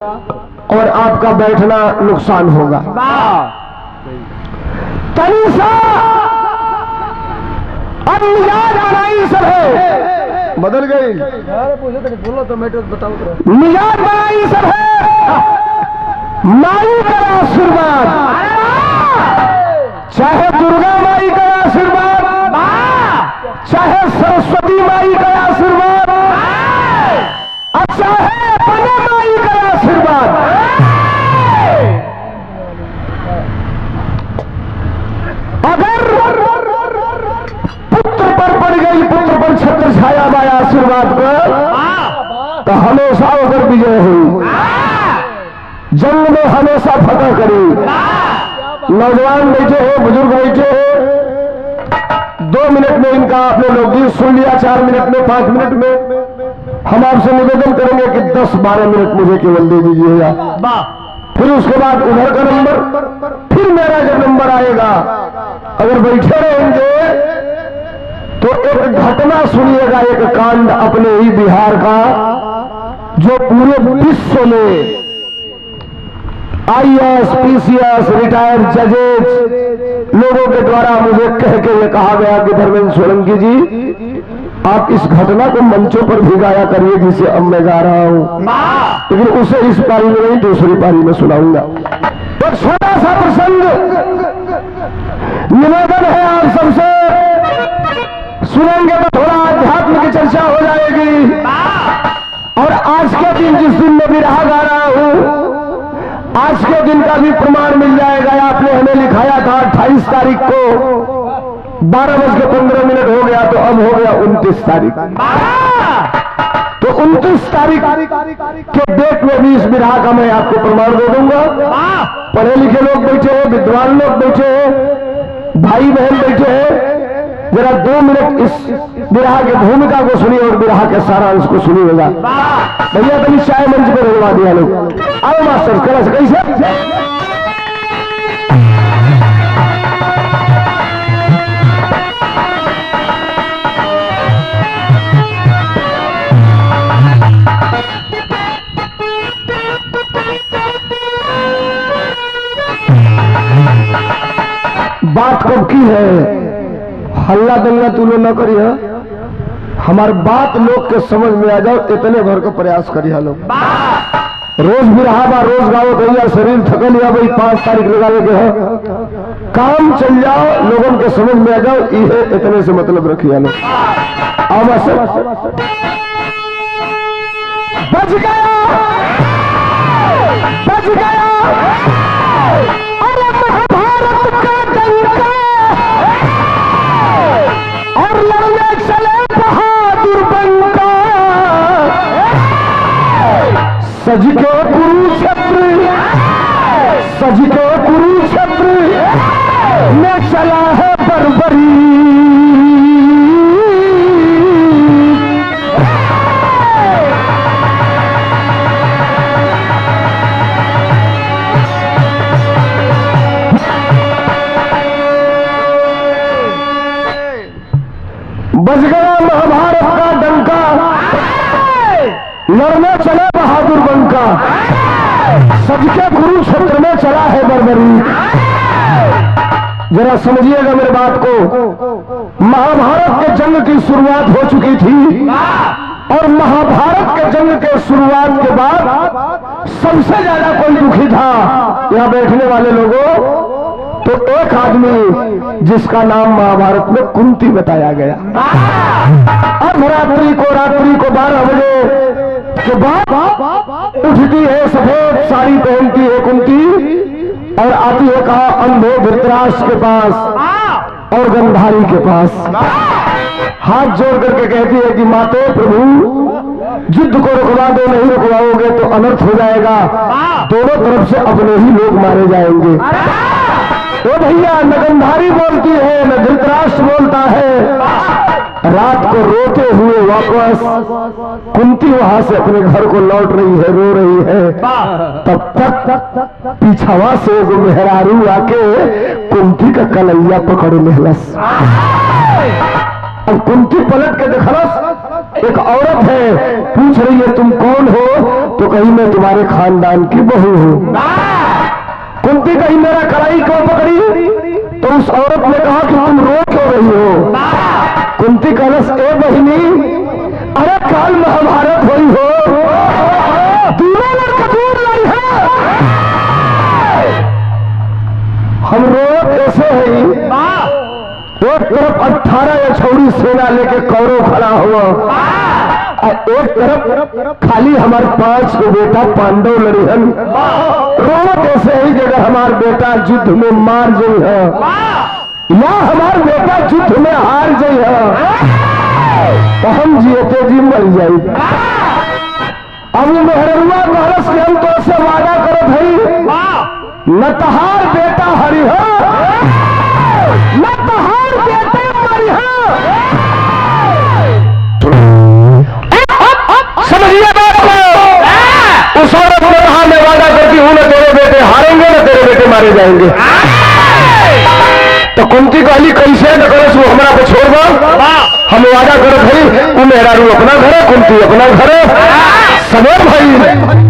और आपका बैठना नुकसान होगा। तनिषा अब मिजाज बनाई सब है, बदल गई। बोलो तो मैं बताऊं, मिजाज बनाई सब है। माई का आशीर्वाद, चाहे दुर्गा माई का आशीर्वाद, चाहे सरस्वती माई का आशीर्वाद, चाहे बने माई का आशीर्वाद, अगर पुत्र पर पड़ गई, पुत्र पर छत्र छाया माया आशीर्वाद पर, तो हमेशा अगर विजय हुई, जंग में हमेशा फतह करी। नौजवान बैठे हो, बुजुर्ग बैठे हो, 2 मिनट में इनका आपने लोग गीत सुन लिया, 4 मिनट में, 5 मिनट में। हम आपसे निवेदन करेंगे कि 10-12 मिनट मुझे केवल दे दीजिएगा। फिर उसके बाद उधर का नंबर, फिर मेरा जब नंबर आएगा, अगर बैठे रहेंगे तो एक घटना सुनिएगा, एक कांड अपने ही बिहार का, जो पूरे विश्व में IAS, PCS, रिटायर्ड जजेज लोगों के द्वारा मुझे कह के ये कहा गया कि धर्मेंद्र सोलंकी जी, आप इस घटना को मंचों पर भी गाया करिए जिसे अब मैं गा रहा हूं, लेकिन उसे इस पारी में नहीं, दूसरी पारी में सुनाऊंगा। एक छोटा सा प्रसंग निवेदन है आप सबसे, सुनेंगे तो थोड़ा आध्यात्म की चर्चा हो जाएगी। और आज के दिन, जिस दिन मैं विरहा गा रहा हूं, आज के दिन का भी प्रमाण मिल जाएगा। आपने हमें लिखाया था 28 तारीख को, 12:15 हो गया, तो अब हो गया 29 तारीख। तो 29 तारीख के डेट में भी इस विरहा का मैं आपको प्रमाण दे दूंगा। पढ़े लिखे लोग बैठे हैं, विद्वान लोग बैठे हैं, भाई बहन बैठे हैं, जरा 2 मिनट इस विरहा की भूमिका को सुनिए और विरहा के सारांश को सुनिएगा। भैया कभी चाय मंच पर रहवा दिया लोग। आओ मास्टर, करा से कैसे बात कब की है, हल्ला दंगा तू लोग न करिए, हमारी बात लोग के समझ में आ जाओ, इतने भर का प्रयास करिए लोग। रोज भी रहा, रोज गाओ भैया, शरीर थकल या भाई 5 तारीख लगाने के है, काम चल जाओ, लोगों के समझ में आ जाओ, ये इतने से मतलब रखिए लोग। अब बच गया, बच गया, अरे महाभारत का डंका, और लड़ने चले बहादुर बनका, सज के कुरुक्षेत्र, सज के कुरुक्षेत्र में चला है बर्बरी। बज गया महाभारत का डंका, लड़ने चले बहादुर बनका, सज के कुरुक्षेत्र में चला है बर्बरी। जरा समझिएगा मेरे बात को। महाभारत के जंग की शुरुआत हो चुकी थी, और महाभारत के जंग के शुरुआत के बाद सबसे ज्यादा कोई दुखी था यहां बैठने वाले लोगों, तो एक आदमी जिसका नाम महाभारत में कुंती बताया गया। अर्धरात्रि को, रात्रि को 12 बजे के बाद उठती है, सफेद साड़ी पहनती है कुंती, और आती है कहा अंधे धृतराष्ट्र के पास और गंधारी के पास, हाथ जोड़ करके कहती है कि माते प्रभु, युद्ध को रुकवा दो, नहीं रुकवाओगे तो अनर्थ हो जाएगा, दोनों तरफ से अपने ही लोग मारे जाएंगे। तो भैया न गंधारी बोलती है, न धृतराष्ट्र बोलता है। रात को रोते हुए वापस कुंती वहां से अपने घर को लौट रही है, रो रही है, तब तक पीछावा से वो मेहरारू आके कुंती का कलैया पकड़ लेहलस। अब कुंती पलट के देखलस, एक औरत है, पूछ रही है तुम कौन हो, तो कहीं मैं तुम्हारे खानदान की बहू हूँ। कुंती कहीं मेरा कलाई क्यों पकड़ी, तो उस औरत ने कहा कि तुम रो क्यों रही हो। कुंती कलश ए बहिनी, अरे काल महाभारत हुई हो, दूर लड़ी है, हम रो कैसे है। एक तरफ 18 अछौड़ी सेना लेके कौरव खड़ा हुआ, एक तरफ खाली हमारे 5 बेटा पांडव लड़िहन। रो कैसे ही जगह हमार बेटा युद्ध में मार गई है, या हमार बेटा युद्ध में हार गई है, तो हम जियते जी मर जाए। अब मेहरुआ कहलस कि हम तो से वादा करत हई, न तहार बेटा हरिह, न तहार बेटे मरिह। समझिए बात को। उस औरत ने कहा मैं वादा करती हूं, न तेरे बेटे हारेंगे न तेरे बेटे मारे जाएंगे। तो कुंती कहली कैसे न करे, वो हमारा पे छोड़ दो, हम वादा करत हई, तू मेहरारू अपना घर है, कुंती अपना घर है, समझ भाई।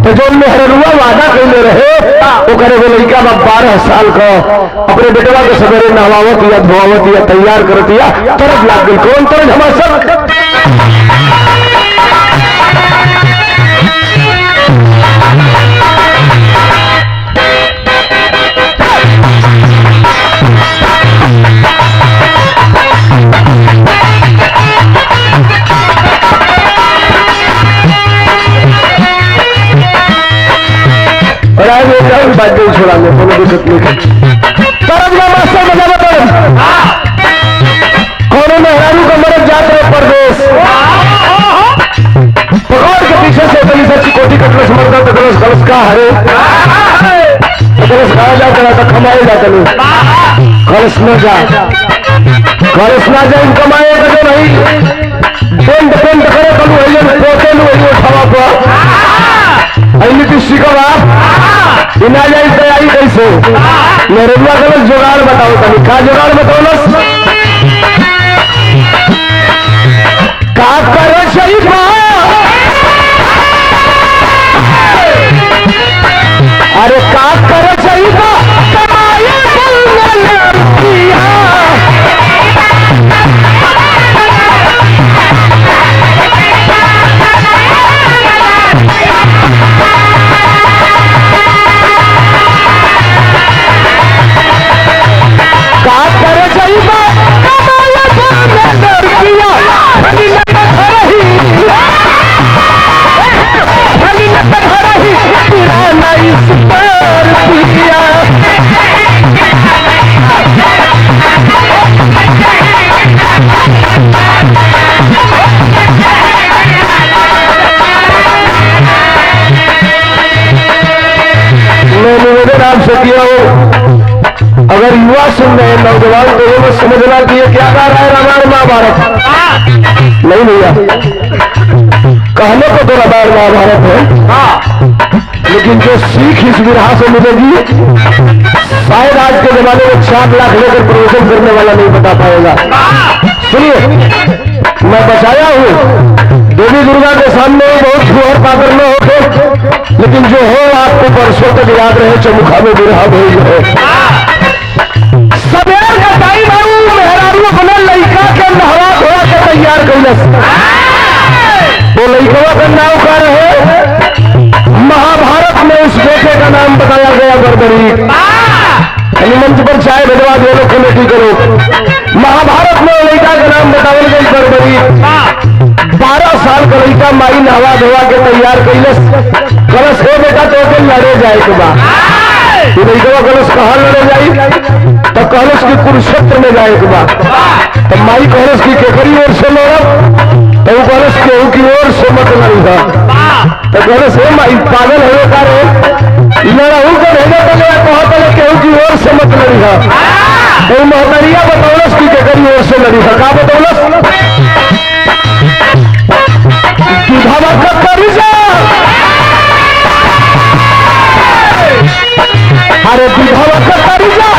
तो जो मेहरुआ वादा कैले रहे, वो करे वो लड़का 12 साल का अपने बेटवा के सवेरे नहवावत या धोआवत या तैयार कर दिया, तरफ लाग गई। कौन तरफ हमारा सब बात नहीं छोड़ा, मैं कोनो दिक्कत नहीं कर। तरफ या मास्टर मजा बताओ, कौन मेहरारू का मरद जाते हैं परदेश, पकड़ के पीछे से गली से चिकोटी कटलस मरदा तो गलस गलस का हरे, गलस खाया जाता है तो कमाए जाते नहीं, गलस न जा, गलस ना जाए कमाए तो नहीं, पेंट पेंट करे कलू है पोते लू है उठावा पर नीति शिकवा बिना जाए तैयारी कैसे। मेरे गलत जुगाड़ बताओ, तभी का जुगाड़ बताओ, का करो सही अरे का करो सही कमाए किया हो। अगर युवा सुन रहे हैं, नौजवान, तो ये समझना कि ये क्या कह रहा है रामायण महाभारत नहीं भैया, कहने को तो रामायण महाभारत है, लेकिन जो सीख इस विरहा से मिलेगी शायद आज के जमाने में 4 लाख लेकर प्रवचन करने वाला नहीं बता पाएगा। सुनिए, मैं बचाया हूं देवी दुर्गा के सामने बहुत फुहर पाकर न होके, लेकिन जो हो आपको वर्षों तक याद रहे, चमुखा में विरहा भेज है। सवेर का टाइम मेहरारू अपने लड़का के नहवा धोआ के तैयार कैलस। वो लड़कवा का नाम का रहे, महाभारत में उस बेटे का नाम बताया गया गड़बड़ी। मंच पर चाय भिजवा दे लो, कमेटी करो। महाभारत में लड़का का नाम बतावल गई गड़बड़ी। 12 साल का लड़का माई नहवा धोवा के तैयार कैलस। कलश हो बेटा तो लड़े जाए के बाद लड़का कलश कहा लड़े जाए, तो कलश की कुरुक्षेत्र में जाए के बाद, तो माई कलश की केकरी ओर से लड़ब, तो वो कलश केहू की ओर से मत लड़ी। तो कलश है माई पागल है रे, लड़ाऊ कर कहते केहू की ओर से मत लड़ी। तो महतरिया बतौलस की केकरी ओर से लड़ी। का बतौलस दूधावा करी जा, अरे दूधावा करी जा,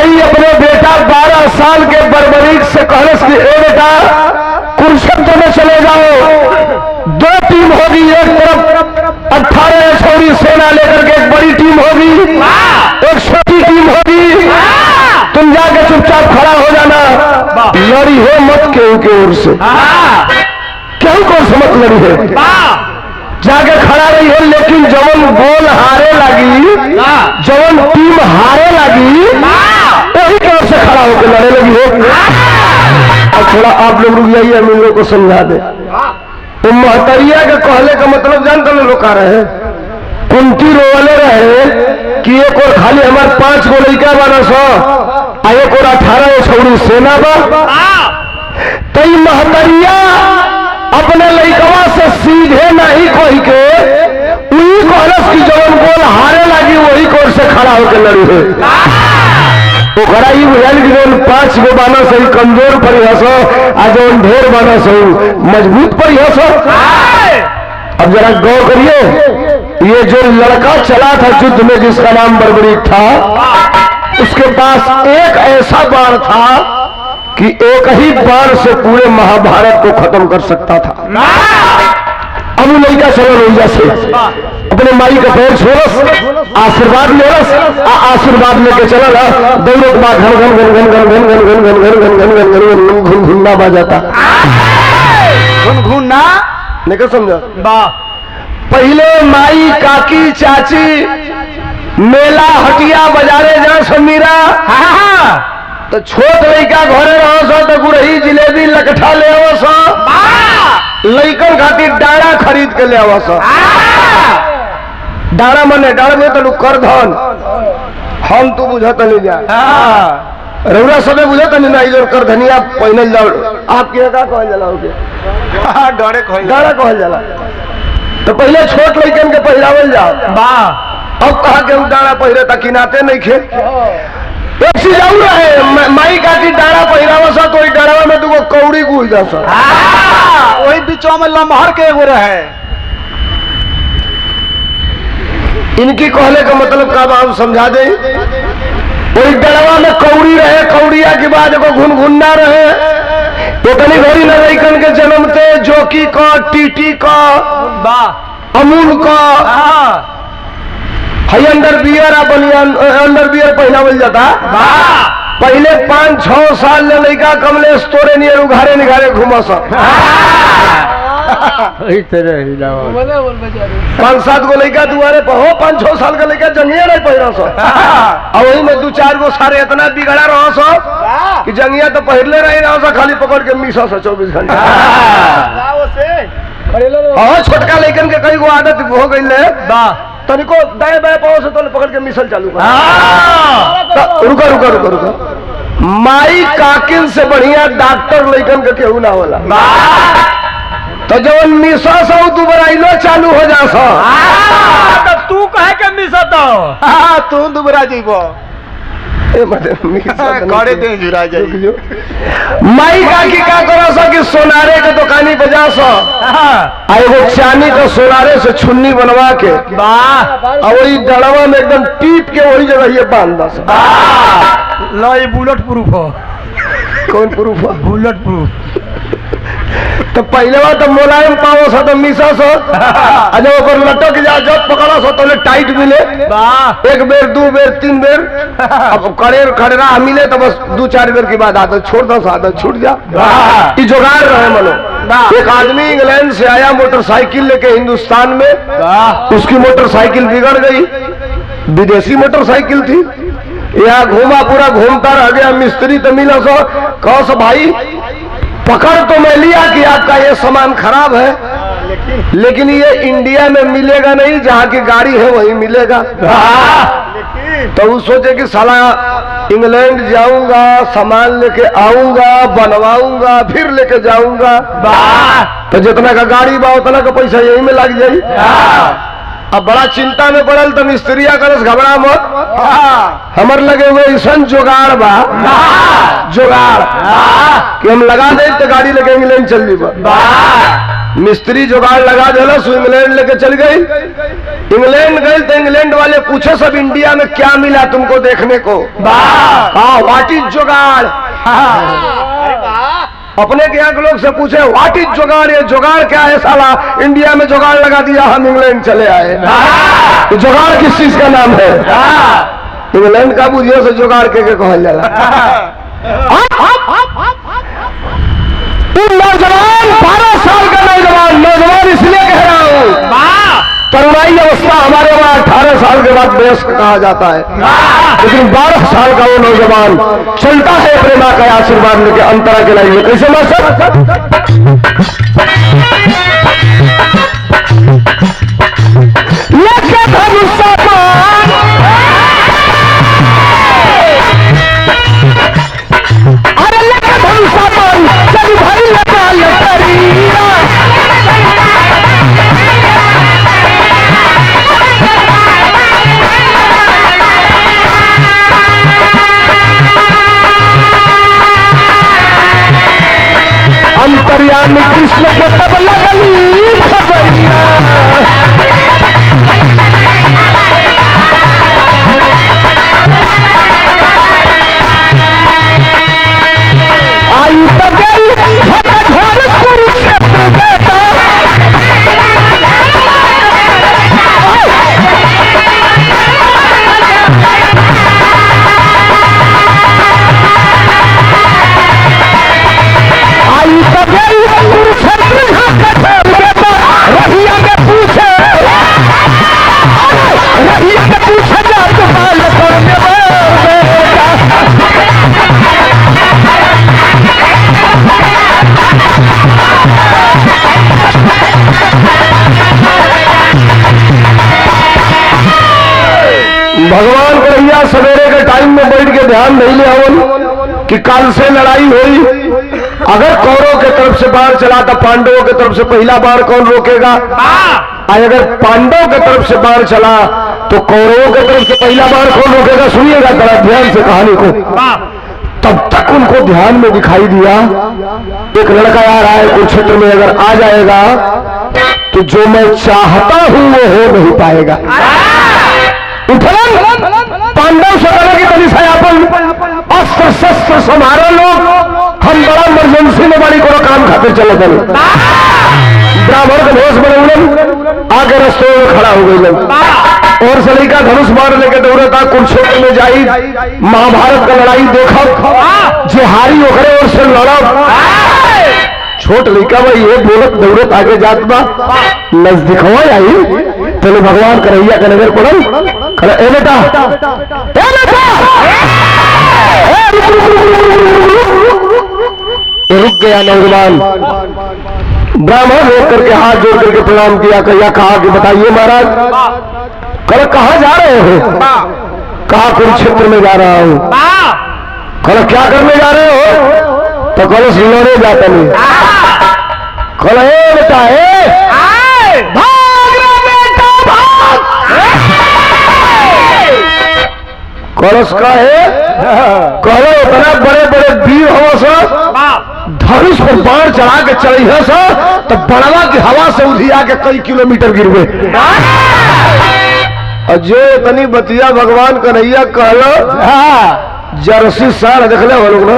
माई अपने बेटा 12 साल के बर्बरीक से कहलस कि ए बेटा कुरुक्षेत्र में चले जाओ, 2 टीम होगी, एक तरफ 18 छोरी सेना लेकर के एक बड़ी टीम होगी, एक छोटी टीम होगी, तुम जाके चुपचाप खड़ा हो जाना, लड़ी हो मत केहू के ओर से, केहू को से मत लड़ी है, जाके खड़ा रही हो, लेकिन जवन गोल हारे लगी, जवन टीम हारे लगी, वही की ओर से खड़ा होकर लड़े लगी हो। अब थोड़ा आप लोग रुक जाइए, हम इन लोग को समझा दे। तो महतरिया के कहले का मतलब जानते लोग कह रहे हैं, कुंती रोवले रहे कि एक और खाली हमारे 5 गो लड़का बना सो, एक और 18 छोड़ी सेना बा। तई महतरिया अपने लड़कवा से सीधे नहीं कोई के वही कहलस की जवन गोल हारे लगी वही कोर से खड़ा होकर लड़ी है। तो खड़ा ही बुझाल कि जवन 5 गो बाना सही कमजोर पड़ी हसो, आ जवन ढेर बाना सही मजबूत पड़ी हसो। अब जरा गौर करिए, ये जो लड़का चला था युद्ध में जिसका नाम बर्बरीक था, उसके पास एक ऐसा बाण था कि एक ही बाण से पूरे महाभारत को खत्म कर सकता था। अब वो लड़का चलो लोहिया से अपने माई का पैर छोड़स, आशीर्वाद लेरस, आशीर्वाद लेके चला दोनों के बाद घन घन घन घन घन घन घन घन घन घन घन घन घन घन घन घुनना बजाता, घुनना नहीं समझा। पहले माई काकी चाची मेला हटिया बाजारे जा समीरा, तो छोट लड़का घरे रहो सो तो गुड़ही जिलेबी लकठा ले आवो सो, लड़कन खातिर डाड़ा खरीद के ले आवो सो। डाड़ा मने डाड़ में तो कर धन हम तू बुझत नहीं जा, रौरा सबे बुझत नहीं ना, इधर कर धनिया पहनल जाओ। आपके का कहल जाला होगे, डाड़ा कहल जाला। तो पहले छोट लड़कन के पहिरावल जाओ, अब कहा के डाड़ा पहिरे तक किनाते नहीं खे। एक चीज और है, माई का की डाड़ा पहिरावा सा तो डाड़ा में तुमको कौड़ी गुज जा सा, वही बीचों में लम्हर के एगो रहे। इनकी कहले का मतलब का आप समझा दे। वही डड़वा में कौड़ी रहे, कौड़िया के बाद को घुनघुन्ना रहे, तो कनी घड़ी लड़कन के जन्मते जोकी का, टीटी का, अमूल का, हई अंडर बियर अंडर बियर पहनावल जाता। पहले 5-6 साल ले लड़का कमलेश तोरे नियर उघारे निघारे घूमा सा, 5-7 गो लड़का दुआरे पर हो, 5-6 साल का लड़का जंगिया नहीं पहिरा सो, और वही में 2-4 गो सारे इतना बिगड़ा रहो सो कि जंगिया तो पहले रही रहो सो, खाली पकड़ के मीसा सो 24 घंटा। हाँ, छोटका लड़कन के कई गो आदत हो गई तनिको दाएं बाएं पाँव से तो पकड़ के मिसल चालू कर। रुका रुका रुका रुका, माई काकिन से बढ़िया डॉक्टर लड़कन के केहू ना होला। तो जब मिसा सो तू बराइलो चालू हो जा सो, तो तू कहे के मिसा तो तू दुबरा जीवो करे दे जुरा जाई। माई काकी का करो सो कि सोनारे के दुकानी पे जा सो, एगो चांदी का सोनारे से छुन्नी बनवा के और वही डड़वा में एकदम टीप के वही जगह ये बांध दो। लो ये बुलेट प्रूफ हो। कौन प्रूफ हो? Bullet proof. तो पहले बार तो मुलायम पाओ सो तो मिसा सो, जब ऊपर लटक जा जब पकड़ो सो तो टाइट मिले, 1 बेर 2 बेर 3 बेर, अब कड़े खड़रा मिले तो बस 2-4 बेर की बाद आदत छोड़ दो, आदत छूट जा। ये जुगाड़ रहे मनो। एक आदमी इंग्लैंड से आया मोटरसाइकिल लेके हिंदुस्तान में, उसकी मोटरसाइकिल बिगड़ गई, विदेशी मोटरसाइकिल थी, यहाँ घूमा पूरा घूमता रह गया। मिस्त्री तो मिला सो, कहो सो भाई पकड़ तो मैं लिया कि आपका ये सामान खराब है, लेकिन ये इंडिया में मिलेगा नहीं, जहाँ की गाड़ी है वहीं मिलेगा। तो वो सोचे कि साला इंग्लैंड जाऊंगा, सामान लेके आऊंगा, बनवाऊंगा, फिर लेके जाऊंगा, तो जितना का गाड़ी बा उतना का पैसा यही में लग जाये। अब बड़ा चिंता में पड़ल तो मिस्त्रिया करस घबरा मत, हमर लगे हुए ऐसा जुगाड़ बा, जुगाड़ कि हम लगा दे तो गाड़ी लगे इंग्लैंड चल दी। मिस्त्री जुगाड़ लगा देला सो इंग्लैंड लेके चल गई। इंग्लैंड गई तो इंग्लैंड वाले पूछे सब इंडिया में क्या मिला तुमको देखने को? व्हाट इज जुगाड़? अपने के यहाँ के लोग से पूछे व्हाट इज जुगाड़, ये जुगाड़ क्या है साला? इंडिया में जुगाड़ लगा दिया, हम इंग्लैंड चले आए। तो जुगाड़ किस चीज का नाम है? इंग्लैंड का बुझियो से जुगाड़ के कहल जाला। नौजवान 12 साल का नौजवान इसलिए कह रहा हूं, तरुणाई अवस्था हमारे वहां 18 साल के बाद वयस्क कहा जाता है, लेकिन 12 साल का वो नौजवान चलता है अपने मां का आशीर्वाद लेके अंतरा के लाइन में। कैसे मास्टर? लेके धनुषा अरे लेके धनुषा चल भाई लगा लटरिया अंतर्यामी कृष्ण के तब लगली खबरिया आई तो गई झकझोर कुरुक्षेत्र बेटा आई तो गई कुरुक्षेत्र बेटा रहिया के पूछे जात पाल छोड़ने बेटा भगवान कन्हैया सवेरे के टाइम में बैठ के ध्यान नहीं ले हवन कि कल से लड़ाई हुई। अगर कौरव के तरफ से बाढ़ चला तो पांडवों की तरफ से पहला बाढ़ कौन रोकेगा? अगर पांडवों की तरफ से बाढ़ चला तो कौरवों की तरफ से पहला बाढ़ कौन रोकेगा? सुनिएगा जरा ध्यान से कहानी को। तब तक उनको ध्यान में दिखाई दिया एक लड़का आ रहा है कुरुक्षेत्र में, अगर आ जाएगा तो जो मैं चाहता हूं वो हो नहीं पाएगा। उठलन पांडव से बने की तनी सयापन अस्त्र शस्त्र संभारो लोग, हम बड़ा इमरजेंसी में बड़ी को काम खातिर चले चले। ब्राह्मण के भेष में उड़न आगे रस्तों में खड़ा हो गई और सली का धनुष मार लेके दौड़ता कुरुक्षेत्र में जाई। महाभारत का लड़ाई देखो, जो हारी ओखरे और से लड़ब। छोट लड़का भाई ये बोलत दौड़त आगे जात बा नजदीक हो आई तेरे भगवान कन्हैया का नजर पड़ल करे ए बेटा रुक गया नौजवान। ब्राह्मण रोक करके हाथ जोड़ करके प्रणाम किया, कहिया कहा कि बताइए महाराज। कल कहाँ जा रहे हो? कहा कुरुक्षेत्र में जा रहा हूँ। कल क्या करने जा रहे हो? तो कल सिलोने जाता नहीं। कल बेटा भाग रे बेटा भाग। कलश का है कहो इतना बड़े बड़े वीर हो सब धनुष पर बाण चढ़ा के चढ़ी है सब तो बड़वा की हवा से उधिया के कई किलोमीटर गिर गए। और जो इतनी बतिया भगवान कन्हैया कहलो जर्सी साल देख ले लोग ना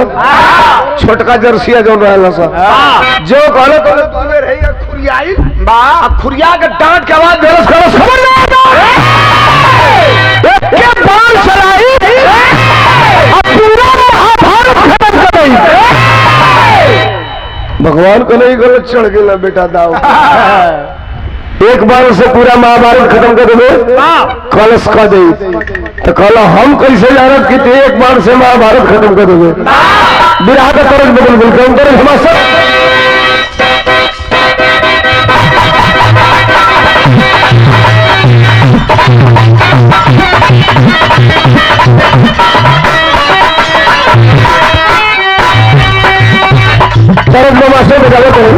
छोटका जर्सिया जो रहला सा जो कहलो तो रहेगा खुरियाई खुरिया के डांट के आवाज देलस करो खबर ना के बाण चलाई अब पूरा महाभारत खत्म कर गई। भगवान को नहीं गलत चढ़ गया बेटा दाव एक बार से पूरा महाभारत खत्म कर दे कलश का दे तो कल हम कैसे जानत कि एक बार से महाभारत खत्म कर दोगे। विराह का तरज बदल बोलते हम तरज हमारा सब तरज नमासे बजावे करें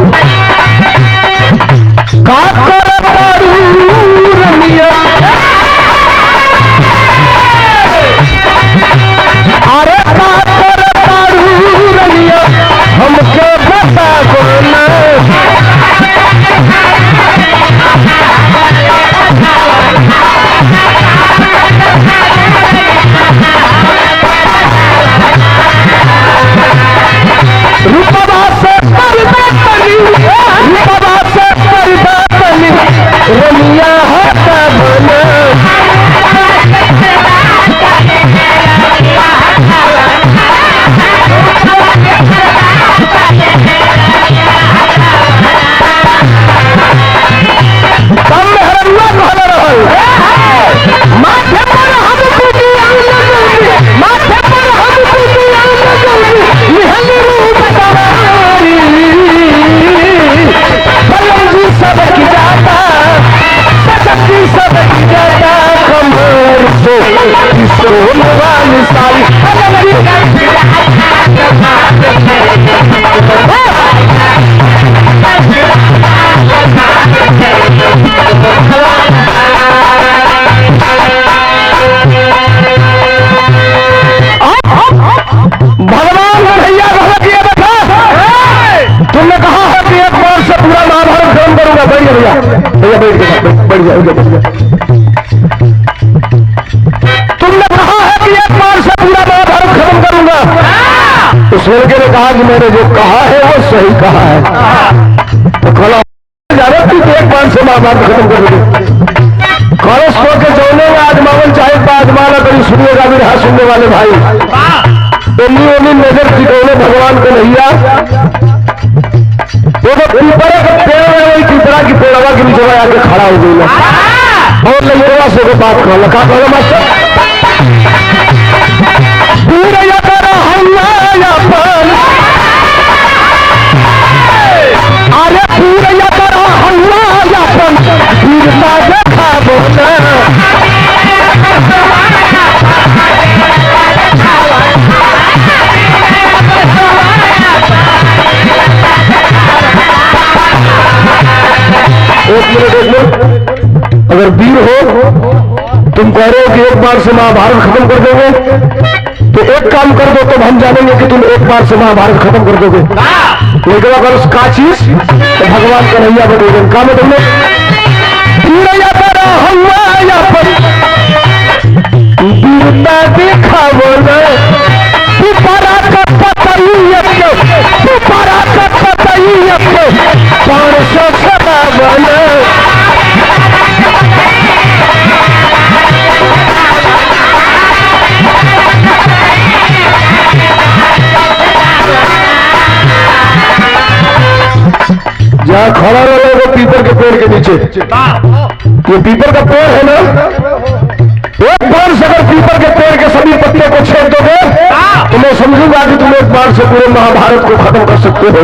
अरे हमके बता भैया भैया बैठ गया, बैठ जाओ। तुमने कहा है कि एक बार से पूरा महाभारत खत्म करूंगा। तो स्वर्ग ने कहा कि मैंने जो कहा है वो सही कहा है। तो कला जाने तू तो एक बार से महाभारत खत्म कर दोगे। कलश को के जोड़ने में आजमावन चाहे तो आजमाना कभी सुनिएगा भी रहा सुनने वाले भाई। उन्नी नजर टिकोने भगवान को नैया वो तो पीपरा का पेड़ है, वही पीपरा की पेड़वा के नीचे आके खड़ा हो गई और लंगेवा से बात कर लगा कहो मास्टर पूरा या करा हल्ला पान अरे पूरा या करा हल्ला पान गिरता देखा बोला एक मिनट अगर वीर हो तुम कह रहे हो कि एक बार से महाभारत खत्म कर दोगे तो एक काम कर दो तो हम जानेंगे कि तुम एक बार से महाभारत खत्म कर दोगे। लेकिन अगर उसका चीज तो भगवान का नैया बनेगा। काम है तुमने वीरता देखा बोला पिपरा का पतैया पिपरा का पतैया 500 सदा बोले जहाँ खड़ा रहे वो पीपल के पेड़ के नीचे। ये पीपल का पेड़ है ना, एक बार से अगर पीपल के पेड़ के सभी पत्ते को छेड़ दोगे तो मैं समझूंगा कि तुम एक बार से पूरे महाभारत को खत्म कर सकते हो।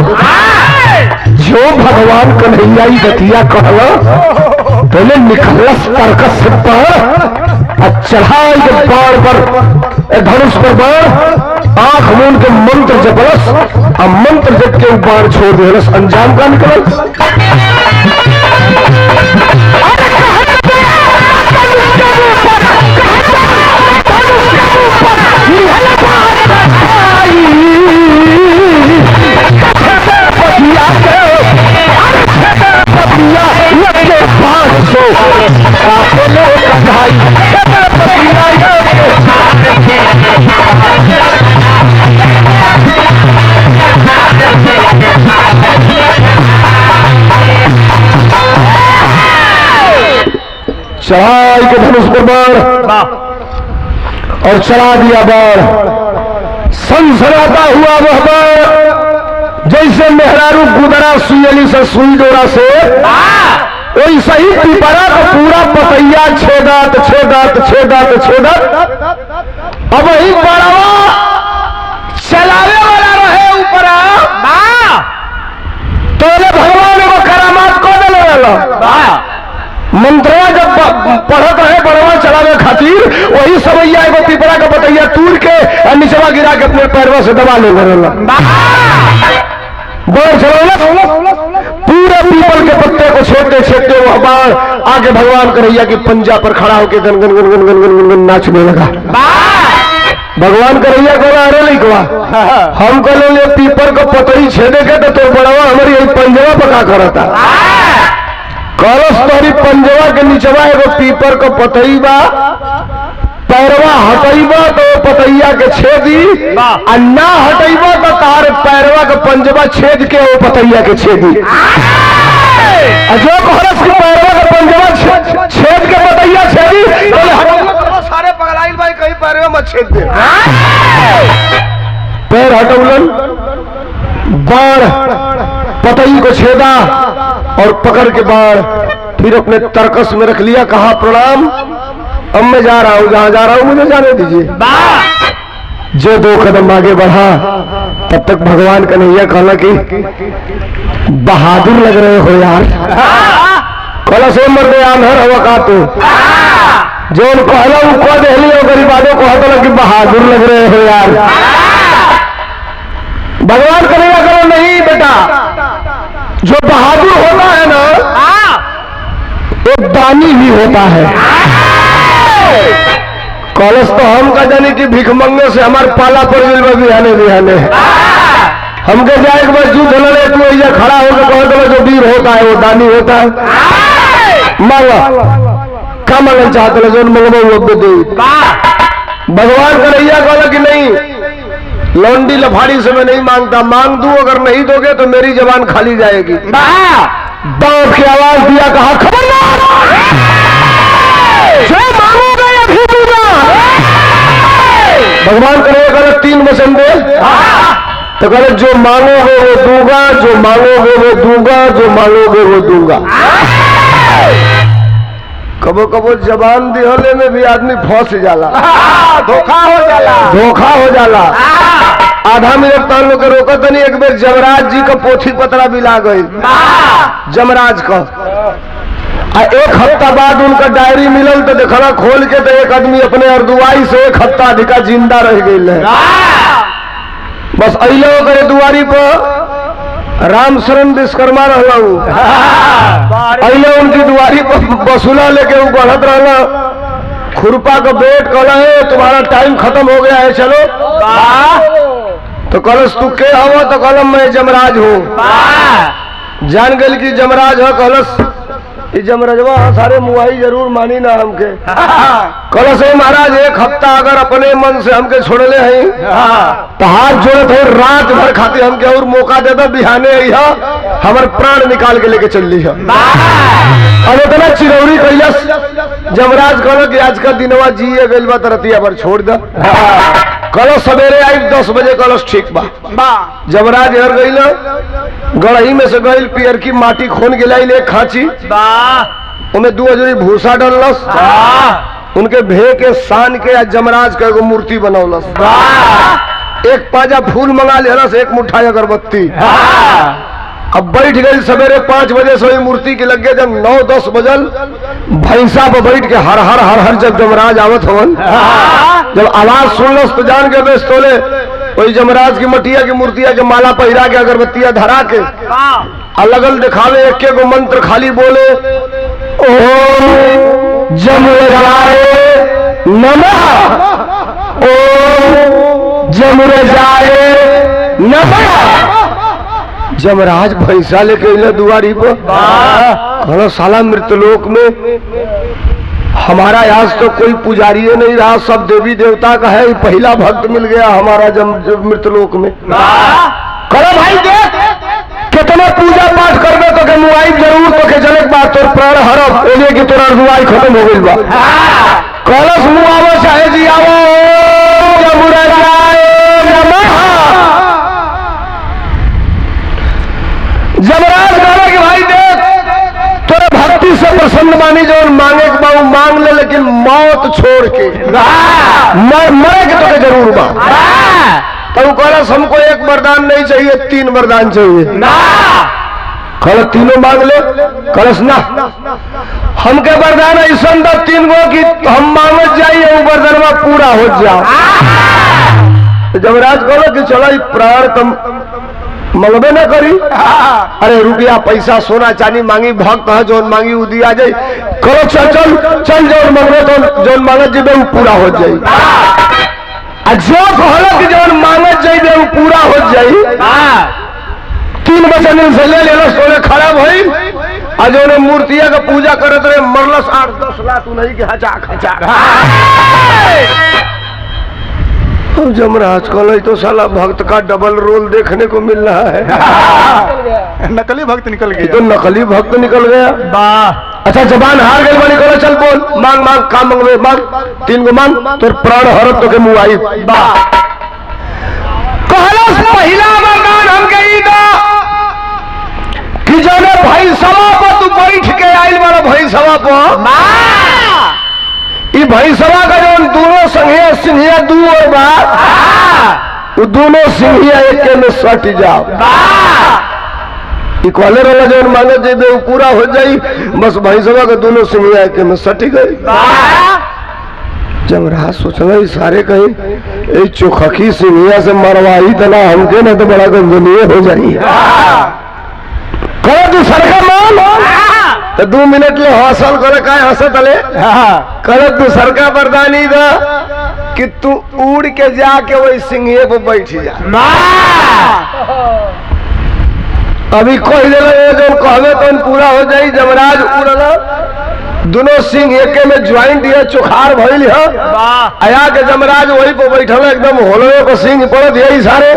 जो भगवान कन्हैयाई गतिया कहला पहले निकलस तर्कस से पर चढ़ा बाण पर धनुष पर बाण आंख मूंद के मंत्र जपलस और मंत्र जप के बाण छोड़ दिलस। अंजाम का निकलस चढ़ाई के धनुष पर बाण और चढ़ा दिया बाण। सनसनाता हुआ वह बाण जैसे मेहरारू गुदरा सुयली से सुई डोरा से वैसे ही पीपरा का पूरा पतैया छेदत छेदत छेदत छेदत। अब वही बड़वा चलावे वाला रहे ऊपर तो भगवान को करामात को दिल मंत्रा जब पढ़त रहे बड़वा चलावे खातिर वही समैया एगो पीपरा का पतैया तूर के और निचवा गिरा के अपने पैरवा से दबा ले बाढ़ चला पूरे पीपल के पत्ते को छेड़ते छेड़ते वह बाढ़ आगे भगवान कन्हैया की पंजा पर खड़ा होकर गन गन गन गन गन गन गन गन नाचने लगा। भगवान कन्हैया को अरे नहीं कहा हम कहले पीपल को पतई छेदे के तो बड़वा हमारी यही पंजवा पका करता कलश तोरी पंजवा के नीचवा एगो पीपर को पतई बा पैरवा हटैबा तो पतैया के छेदी और ना हटैबा तो तार पैरवा के पंजवा छेद के वो पतैया के छेदी। जो कहलस की पैरवा के पंजवा छेद के पतैया छेदी तो सारे पगलाइल भाई कहीं पैरवा मत छेद दे। पैर हटौलन बाण पतई को छेदा और पकड़ के बाण फिर अपने तरकस में रख लिया। कहा प्रणाम अब मैं जा रहा हूं, जहां जा रहा हूं मुझे जाने दीजिए। जो 2 कदम आगे बढ़ा तब तक भगवान कन्हैया कहला कि बहादुर लग रहे हो यार। कहला से मर्दे आंधर हवा का तो जो कहला वो कह दहली और गरीबादों को हतला कि बहादुर लग रहे हो यार। भगवान कन्हैया कहो नहीं बेटा, जो बहादुर होता है ना वो दानी ही होता है। कलश तो हम का जानी कि भिखमंगे से हमारे पाला पर बिहाने बिहाने हमके जाए एक बार जूत होने तू ऐसा खड़ा होकर कह दो जो वीर होता है वो दानी होता है। मांगा क्या मांगना चाहते जो मंगवा वो दे। भगवान करैया कहला कि नहीं, लौंडी लफाड़ी से मैं नहीं मांगता, मांग दूं अगर नहीं दोगे तो मेरी जबान खाली जाएगी। बाप की आवाज दिया, कहा खबरदार जो मांगोगे अभी दूंगा। भगवान करेगा कहला 3 वचन दे, तो कहले जो मांगोगे वो दूंगा, जो मांगोगे वो दूंगा, जो मांगोगे वो दूंगा। कबो कबो जबान दिहले में भी आदमी फंस जाला, धोखा हो जाला, धोखा हो जाला। आधा मिनट तान लोग रोकत नहीं, एक बेर जमराज जी का पोथी पतरा भी ला गई जमराज का। एक हफ्ता बाद उनका डायरी मिलल तो देखना खोल के तो एक आदमी अपने अर्दुआई से 1 हफ्ता अधिका जिंदा रह गई है। बस अलो करे दुआरी पर राम शरण विश्वकर्मा रहला, अलो उनकी दुआरी पर बसूला लेके वो बढ़त रहला। खुरपा का बेट कहला है तुम्हारा टाइम खत्म हो गया है चलो। तो कलश तू के हवा, तो कलम मैं जमराज हूँ। जान गल की जमराज है कलश, जमरजवा सारे मुआई जरूर मानी ना हमके। कलश है महाराज 1 हफ्ता अगर अपने मन से हमके छोड़ले हैं तो हाथ जोड़े थे रात भर खाते हमके और मौका दे दो, बिहाने हमारे प्राण निकाल के लेके चल ली है। अब इतना चिरौरी कैलस जमराज कहल कि आज का दिनवा जिए गइल बा तरतिया पर छोड़ द। कलश सवेरे आई 10 बजे, कलश ठीक बा। जमराज हर गइल गढ़ही में से गइल, पियर की माटी खोन के लाई ले खाची, उनमें 2 अजरी भूसा डलस, उनके भे के सान के आज जमराज का एगो मूर्ति बनौलस। 1 पाजा फूल मंगा लेलस, 1 मुठ्ठा अगरबत्ती। अब बैठ गई सवेरे 5 बजे से मूर्ति के लगे, जब 9-10 बजल भैंसा पर बैठ के हर हर हर हर जब जमराज आवत हवन, जब आवाज सुनलस तो जान के बेस तोले वही जमराज की मटिया की मूर्तिया के माला पहिरा के अगरबत्तियां धरा के अलग अलग दिखावे, एक गो मंत्र खाली बोले, ओम जमराय नमः, ओम जमराय नमः। जमराज भैंसा लेके दुआरी पर, साला मृतलोक में हमारा आज तो कोई पुजारी नहीं रहा, सब देवी देवता का है, पहला भक्त मिल गया हमारा मृतलोक में। करो भाई देख कितना पूजा पाठ करबे तो के मुआई जरूर तो के जले बात तोर प्राण हरब ओले की तोरा रुआई खत्म हो गइल बा। कलश मुआवो चाहे जी आवो जमराज कहला कि भाई देख तोरे भक्ति से प्रसन्न बानी, जो मांगे के बाबू मांग ले, लेकिन मौत छोड़ के मरे के तो के जरूर बा। तो कलश हमको 1 वरदान नहीं चाहिए, 3 वरदान चाहिए। कलश तीनों मांग ले। कलश ना हमके वरदान ऐसा 3 गो कि हम मांगत जाइए वो वरदान पूरा हो जाओ। जमराज कहलो कि चलो प्राण तुम मंगबे न करी, अरे रुपया पैसा सोना चांदी मांगी, भक्त है जो मांगी वो दिया जाए। करो चल चल चल जो मंगो तो जो मांगत जाए वो पूरा हो जाए। जो कहल कि जो मांगत जाए वो पूरा हो जाए। 3 वचन से ले लेलस, सोने खराब हुई और जो मूर्तिया का पूजा करत रहे मरलस 8-10 लाख नहीं के हचा खचा। जमराज कहल तो साला भक्त का डबल रोल देखने को मिल रहा है। नकली भक्त निकल गया, तो नकली भक्त निकल गया। अच्छा जबान हार गई बनी, करो चल बोल मांग मांग का मंगवे मांग, 3 गो मांग तो प्राण हरत तो के मुआई। कहलस पहिला वरदान हम गई दा कि जने भाई सवा पर तू बैठ के आइल वाला भाई सवा पर भैंसवा का जो दोनों संघिया सिंहिया 2 और बात वो दोनों सिंहिया एक में सट जाओ। कॉले वाला जो मांगे जे वो पूरा हो जाई, बस भैंसवा का दोनों सिंहिया एक में सट गई। जमराज सोचना सारे कहीं चोखी सिंहिया से मरवाई तना हमके ना तो बड़ा गंजनीय हो जाई। कहो तू सरका मान तो 2 मिनट ले हौसल करे काय हंसत ले करे तू सरका बरदानी दा कि तू उड़ के जाके वही सिंघे पे बैठ जा। अभी कोई जो कहवे तो पूरा हो जाई। जमराज उड़ला दोनों सिंह एके में ज्वाइंट दिया चोखार भइल है। आया के जमराज वही पे बैठल एकदम होलवे को सिंह पड़त यही सारे।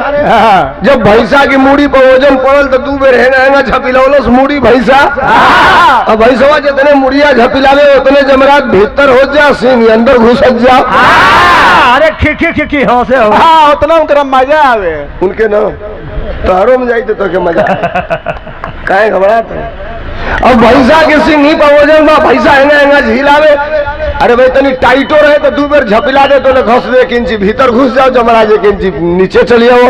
जब भैंसा की मूड़ी पर वजन पड़ल तो 2 बेर हेंगा झपिलौलस मूड़ी भैंसा। अब भैंसवा जितने मुड़िया झपिलावे उतने जमराज भीतर हो जा, सिंह अंदर घुसत जा। अरे खिखी हो से हो। हाँ उतना उनका मजा आवे। उनके न तहरो में जाई तो के मजा काहे घबरात है। अब भैंसा के सिंह ही पर वजन बा, भैंसा हेंगा झीलावे। अरे भाई तनी टाइटो रहे तो 2 बेर झपिला दे तो घस दे 1 इंची भीतर घुस जाओ, जमराज 1 इंची नीचे चलिए वो।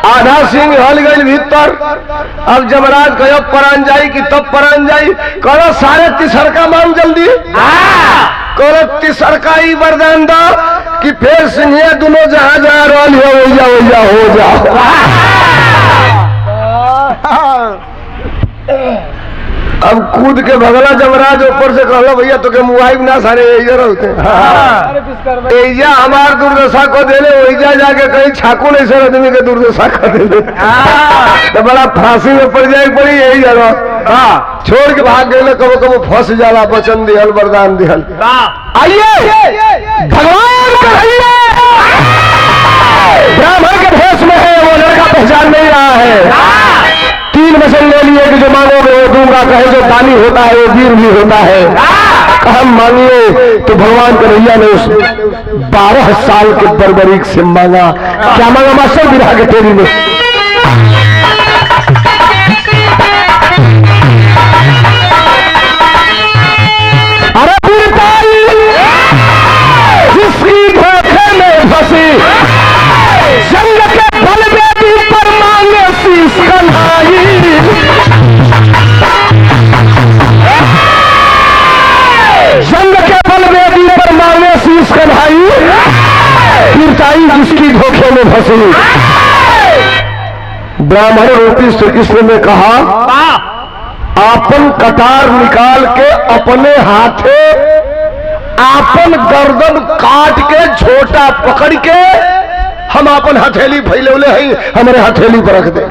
आधा सिंह हल गई भीतर। अब जमराज कहो परान जाई कि तब परान जाई। कहो सारे तिसरका मांग जल्दी। कहो तिसरका ही वरदान दो कि फिर सिंह दोनों जहां जहां रोल हो जाओ। अब कूद के भगला जमराज ऊपर से कहला भैया तो के मुआइब ना सारे इधर होते। एजा हमार दुर्दशा को देले वहीजा जाके कहीं छाकू नहीं सर आदमी के दुर्दशा को देले तो बड़ा फांसी में पड़ जाए पड़ी यही जगह। छोड़ के भाग गए कबो कबो फंस जाला। वचन दिहल वरदान दिहल। आइए भगवान ब्राह्मण के भेष में है, वो लड़का पहचान नहीं रहा है। 3 वचन ले लिए कि जो मांगोगे वो दूंगा, कहे जो दानी होता है वो वीर भी होता है। हम मांगिए तो भगवान कन्हैया ने उस 12 साल के बर्बरीक से मांगा। क्या मांगा मास्टर विरहा के तेरी में? अरे पीरताई जिसकी धोखे में फंसी, जंग के बलवेदी पर मांगे शीश कन्हाई। जंग के बलवेदी पर मांगे शीश कन्हाई, पीरताई जिसकी धोखे में फंसी। ब्राह्मण रूपी श्री कृष्ण ने कहा आपन कटार निकाल के अपने हाथे आपन गर्दन काट के छोटा पकड़ के हम अपन हथेली फैलौले हैं, हमारे हथेली पर रख दे।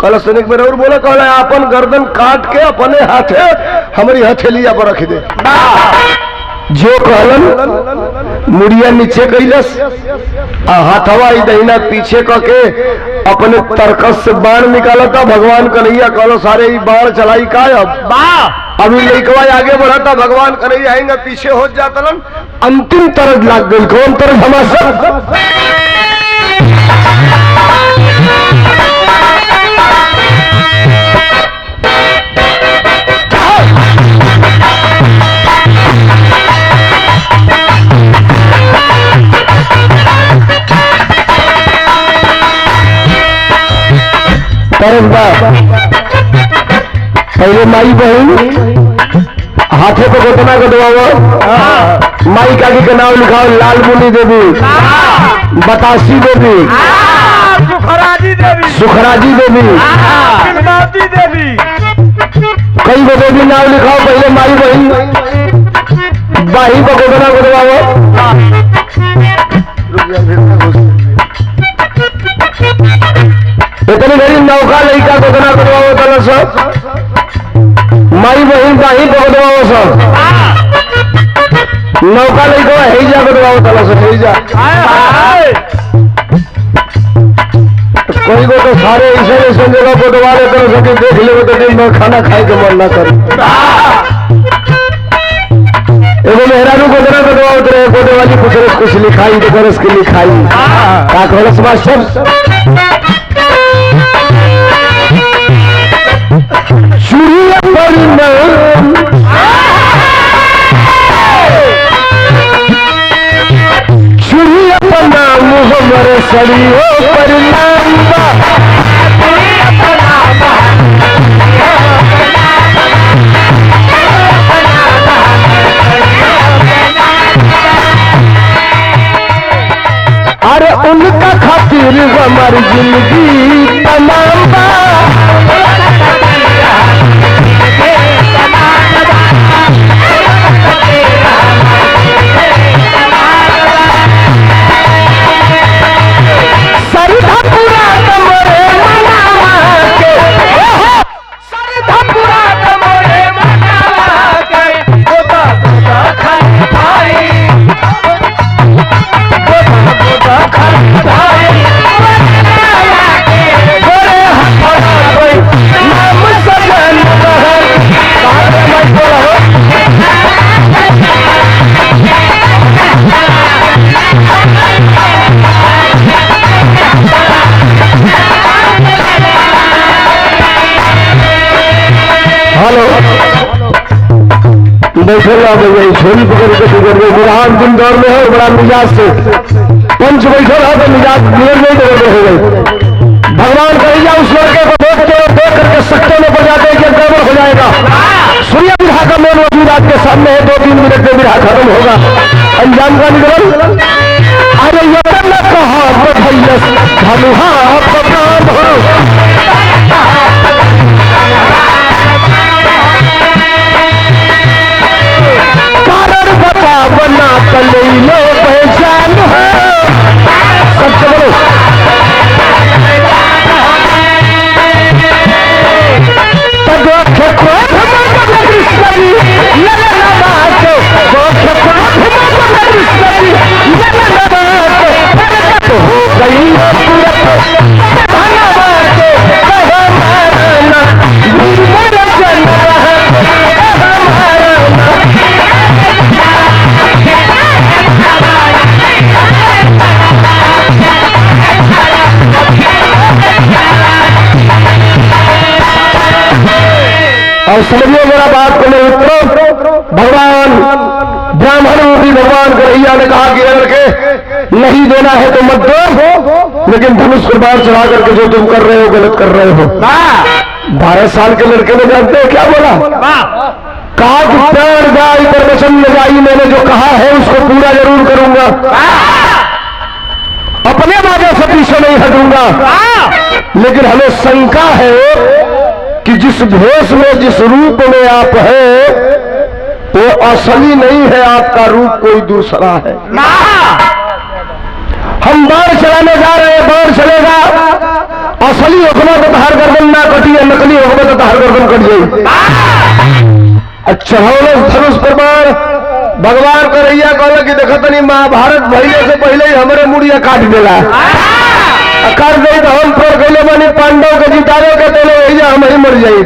कल सैनिक में और बोला कहला अपन गर्दन काट के अपने हाथे हमारी हथेलिया पर रख दे। जो कहलन मुड़िया नीचे कैलस, हाथवा दहिना पीछे करके अपने तरकस से बाण निकाला था। भगवान कन्हैया कहलो सारे ही बाण चलाई का अभी लड़कवा आगे बढ़ा था। भगवान कन्हैया आएंगे पीछे हो जाता। अंतिम तरज लाग गई। कौन तरज? हमारा पहले माई बहन हाथे पे घटना कटवाओ। माई काकी का नाम लिखाओ लाल मुनि देवी, बतासी देवी, सुखराजी देवी, कई गो देवी नाम लिखाओ। पहले माई बहन बाही पे घटना कटवाओ। इतनी घड़ी नौका लड़का घटना करवाओ तला सब। माई बहन का ही पकड़वाओ सब। नौका लड़का है जा करवाओ तला सब। है जा कोई को तो सारे ऐसे जगह पकड़वा ले तो सके देख ले तो दिन में खाना खाए के मन ना करे। एगो मेहरानू को घटना करवाओ तो कोटे वाली कुछ लिखाई तो कर उसकी लिखाई का कहलस मास्टर चूड़िया परिणाम चूड़िया परिणाम हमारे सड़ियों परिणाम अरे उनका खातिर हमारी जिंदगी तमाम खेला भैया छोरी पकड़ के गुजर गई। बुरहान दिन दौर में है बड़ा मिजाज से पंच बैठो रहा तो मिजाज क्लियर नहीं दौड़ हो गई। भगवान करिया उस लड़के को देखते और देख करके सकते में पड़ जाते हैं कि गड़बड़ हो जाएगा। सूर्य विवाह का मेन वजूद आपके सामने है, 2-3 मिनट में विवाह खत्म होगा। अंजाम का निकल अरे ये न कहा भैया धनुहा पकान हो कारण बता बना कले लो पहचान है सबसे बड़ो और समझिए मेरा बात को मैं उत्तरों भगवान ब्राह्मण रूपी भगवान कन्हैया ने कहा कि अगर के नहीं देना है तो मत दो, लेकिन धनुष पर बाढ़ चढ़ा करके जो तुम कर रहे हो गलत कर रहे हो। 12 साल के लड़के ने जानते हो क्या बोला? कहा कि प्राण जाई पर वचन न जाई, मैंने जो कहा है उसको पूरा जरूर करूंगा, अपने वादे से पीछे नहीं हटूंगा। लेकिन हमें शंका है कि जिस भेष में जिस रूप में आप है वो असली नहीं है, आपका रूप कोई दूसरा है। हम बाढ़ चलाने जा रहे हैं, बाढ़ चलेगा, असली हुक्म तो हर गर्दन ना कटी है, नकली हुक्म तो हर गर्दन कट जाए। अच्छा हो धनुष पर बाढ़ भगवान कन्हैया कहला कि देखो तनी महाभारत भइले से पहले ही हमारे मुड़िया काट देला कर गई तो हम पर गए मानी पांडव के जितावे के तो वही हम ही मर जाए।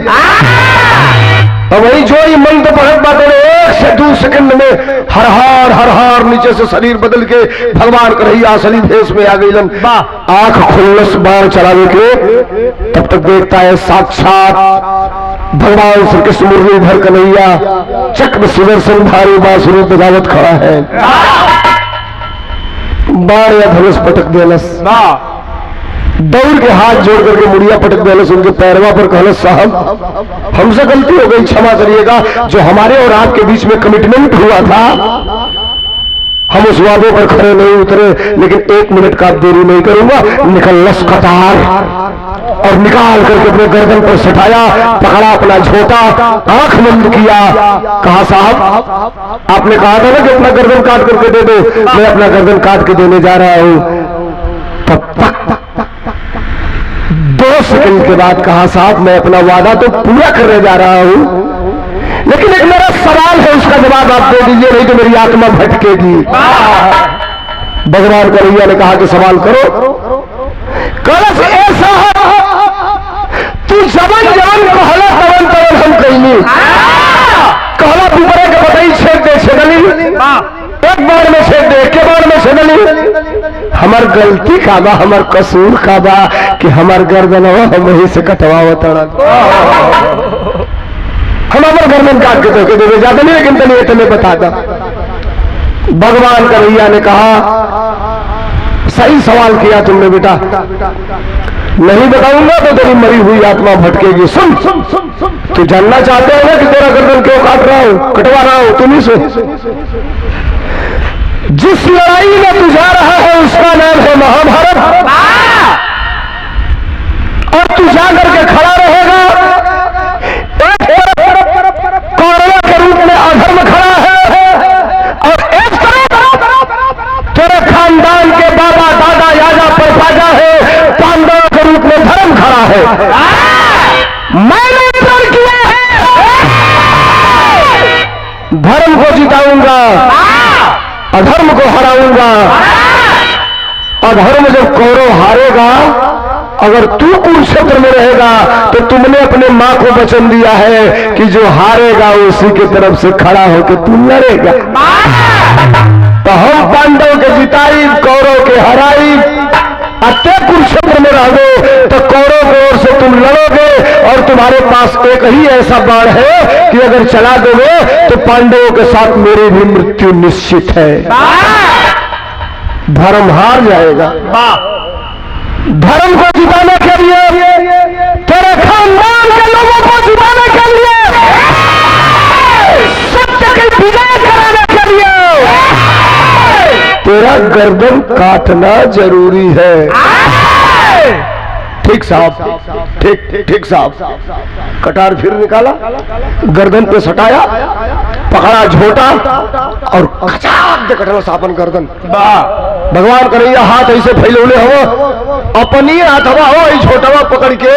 अब वही जो ही मन तो पढ़त बात 1 से 2 सेकंड में हर हार नीचे से शरीर बदल के भगवान कन्हैया असली भेष में आ गई। आंख खुल्लस बाढ़ चलावे के तब तक देखता है साक्षात भगवान श्री कृष्ण मुरलीधर कन्हैया चक्र सुदर्शन भारी बांसुरी बजावत खड़ा है। बाढ़ या धनुष पटक देलस, दौड़ के हाथ जोड़ करके मुड़िया पटक देलस उनके पैरवा पर। कहलस साहब हमसे गलती हो गई, क्षमा करिएगा, जो हमारे और आपके बीच में कमिटमेंट हुआ था हम उस वादे पर खड़े नहीं उतरे, लेकिन 1 मिनट का देरी नहीं करूंगा। निकलस कतार और निकाल करके अपने गर्दन पर सटाया, पकड़ा अपना झोटा, आंख बंद किया, कहा साहब आपने कहा था ना कि अपना गर्दन काट करके दे दो, मैं अपना गर्दन काट के देने जा रहा हूं। तब 2 सेकंड के बाद कहा साहब मैं अपना वादा तो पूरा करने जा रहा हूं, लेकिन एक मेरा सवाल है उसका जवाब आप दे दीजिए, नहीं तो मेरी आत्मा भटकेगी। भगवान कन्हैया ने कहा कि सवाल करो। कलश ऐसा तू जवन जवन कहला तवन तवन हम कहीं कहला पिपरे के बताई छेद दे छेदली, एक बार में छेद दे, के बार में छेदली। हमार गलती का बा, हमार कसूर का बा कि हमार गर्दनवा हम वहीं से कटवावत हम हमारे गर्दन काट के तो दे जाते नहीं, लेकिन तनी तुम्हें बता दा। भगवान कन्हैया ने कहा सही सवाल किया तुमने बेटा, नहीं बताऊंगा तो तेरी मरी हुई आत्मा भटकेगी। सुन तू जानना चाहते हो ना कि तेरा गर्दन क्यों काट रहा हूं, कटवा रहा हूं तुम्ही से? जिस लड़ाई में तू जा रहा है उसका नाम है महाभारत, और तू जाकर के खड़ा रहेगा, कौरव के रूप में अधर्म खड़ा है, और एक तरफ तेरे खानदान के बाबा दादा याजा परपाजा है, पांडव के रूप में धर्म खड़ा है। मैंने प्रण किया है धर्म को जिताऊंगा, अधर्म को हराऊंगा। अधर्म जब कौरव हारेगा, अगर तू कुरुक्षेत्र में रहेगा तो तुमने अपने मां को वचन दिया है कि जो हारेगा उसी की तरफ से खड़ा होकर तू लड़ेगा। तो हम पांडव के जिताई, कौरव के हराई, अत्य कुरुक्षेत्र में रहोगे तो कौरव की ओर से तुम लड़ोगे और और तुम्हारे पास एक ही ऐसा बाण है कि अगर चला दोगे तो पांडवों के साथ मेरी भी मृत्यु निश्चित है। धर्म हार जाएगा। धर्म को जिताने के लिए, तेरे खानदान के लोगों को जिताने के लिए, सत्य की विजय कराने के लिए तेरा गर्दन काटना जरूरी है। ठीक साहब, ठीक साहब। कटार फिर निकाला, गर्दन पे सटाया, पकड़ा झोटा और खचाक दे कटना सापन गर्दन। भगवान कन्हैया हाथ ऐसे फैलौले हो, अपनी हाथवा हो ई झोटवा पकड़ के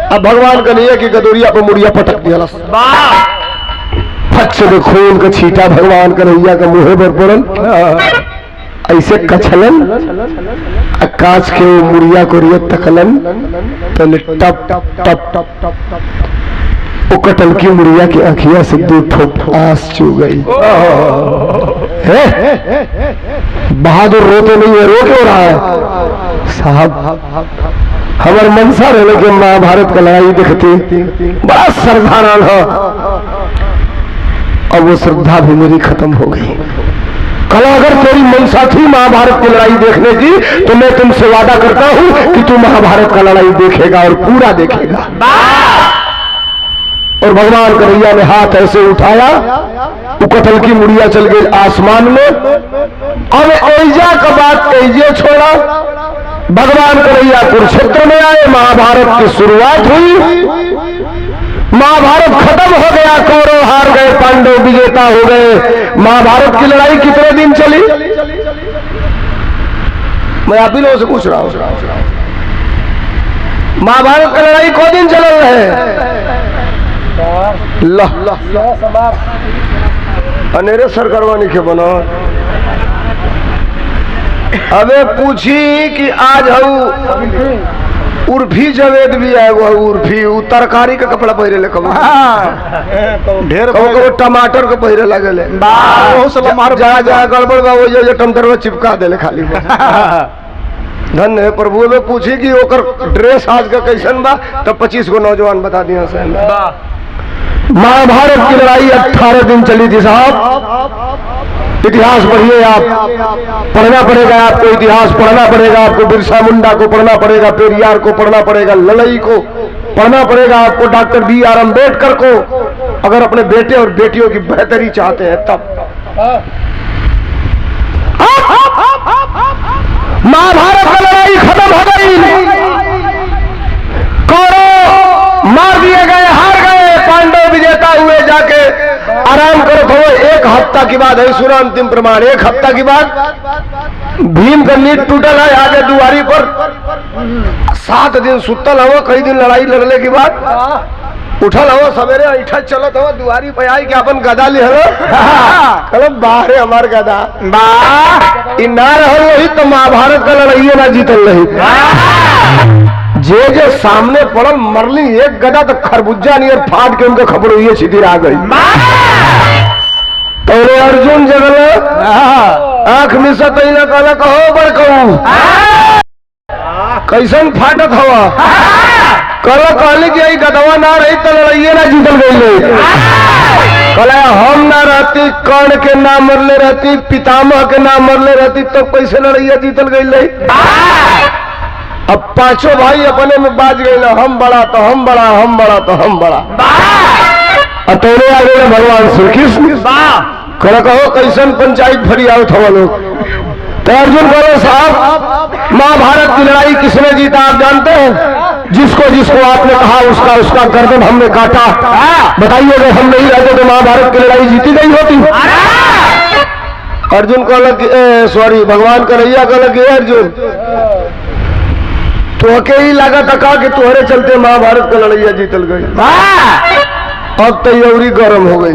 अब भगवान कन्हैया की गदोरिया पे मुड़िया पटक दिया। फच में खून का छीटा भगवान कन्हैया का मुंह पर पड़ल, ऐसे कछलन कांच के मुड़िया को रियत तकलन तो टप टप टप टप टप वो कटल की मुड़िया की आंखिया से 2 ठोप आंस चू गई। बहादुर रोते नहीं है, रो क्यों रहा है साहब? हमारे मनसा रहने के महाभारत का लड़ाई दिखती बड़ा श्रद्धा हो, अब वो श्रद्धा भी मेरी खत्म हो गई। कल अगर तेरी मनसा थी महाभारत की लड़ाई देखने की तो मैं तुमसे वादा करता हूं कि तू महाभारत का लड़ाई देखेगा और पूरा देखेगा। और भगवान कन्हैया ने हाथ ऐसे उठाया, वो कटल की मुड़िया चल गई आसमान में। अब ऐजा का बात ऐजे छोड़ा, भगवान कन्हैया कुरुक्षेत्र में आए, महाभारत की शुरुआत हुई। महाभारत खत्म हो गया, कौरव हार गए, पांडव विजेता हो गए। महाभारत की लड़ाई कितने दिन चली? मैं आप ही लोगों से पूछ रहा हूं, महाभारत की लड़ाई को दिन चल रहे? अनेरे सर करवानी के बनो। अबे पूछी कि आज हूँ उर्फी जवेद भी है, वो उर्फी वो तरकारी का कपड़ा पहिरे ले, कब ढेर कब टमाटर का पहिरे लगे ले, जहाँ जहाँ गड़बड़ बा वो जो टमाटर चिपका दे ले खाली। धन्य प्रभु में पूछी कि ओकर ड्रेस आज का कैसन बा, तब 25 को नौजवान बता दिया। महाभारत की लड़ाई 18 दिन चली थी साहब। इतिहास पढ़िए आप, पढ़ना पड़ेगा आपको, इतिहास पढ़ना पड़ेगा आपको, बिरसा मुंडा को पढ़ना पड़ेगा, पेरियार को पढ़ना पड़ेगा, लड़ाई को पढ़ना पड़ेगा आपको, डॉक्टर B.R. अम्बेडकर को, अगर अपने बेटे और बेटियों की बेहतरी चाहते हैं तब। महाभारत की लड़ाई खत्म हो गई, कौरव मार दिए गए, हार गए, पांडव विजेता हुए। जाके आराम करो थोड़ा, 1 हफ्ता की बात है, सुना अंतिम प्रमाण। 1 हफ्ता की बात, भीम का नींद टूटल है आगे दुआरी पर, 7 दिन सुतल हो, कई दिन लड़ाई लड़ने की बात उठल हो, सवेरे ऐठा चलत हो, दुआरी पे आई कि अपन गदा ले हलो, कल बाहरे हमार गदा ना रहो, वही तो महाभारत का लड़ाई ना जीतल रही। जे सामने पड़ल मरली एक गदा तो खरबूजा नहीं फाट के उनका खबर हुई छितिर आ गई। तो अर्जुन जगल आंख में से तैला कहला कहो बड़ कहूं कैसन फाटत हवा, कल कहली कि गदवा ना रही तो लड़ाइए ना जीतल गई। कला हम ना रहती, कर्ण के नाम मरले रहती, पितामह के नाम मरले रहती, तो कैसे लड़ाइया जीतल गई। अब 5 भाई अपने में बाज गए ना, हम बड़ा तो हम बड़ा, हम बड़ा तो हम बड़ा। अतोरे आ गए भगवान श्री कृष्ण, कहो कैसन पंचायत फरी आओ था लोग। तो अर्जुन बोले साहब महाभारत की लड़ाई किसने जीता आप जानते हैं? जिसको जिसको आपने कहा उसका उसका गर्दन हमने काटा। बताइए अगर हम नहीं रहते तो महाभारत की लड़ाई जीती गई होती? अर्जुन को अलग, सॉरी भगवान कन्हैया को अलग, अर्जुन तो अकेली लगा तका कि तुम्हारे चलते महाभारत का लड़ाइया जीतल गई। अब तैयारी गर्म हो गई,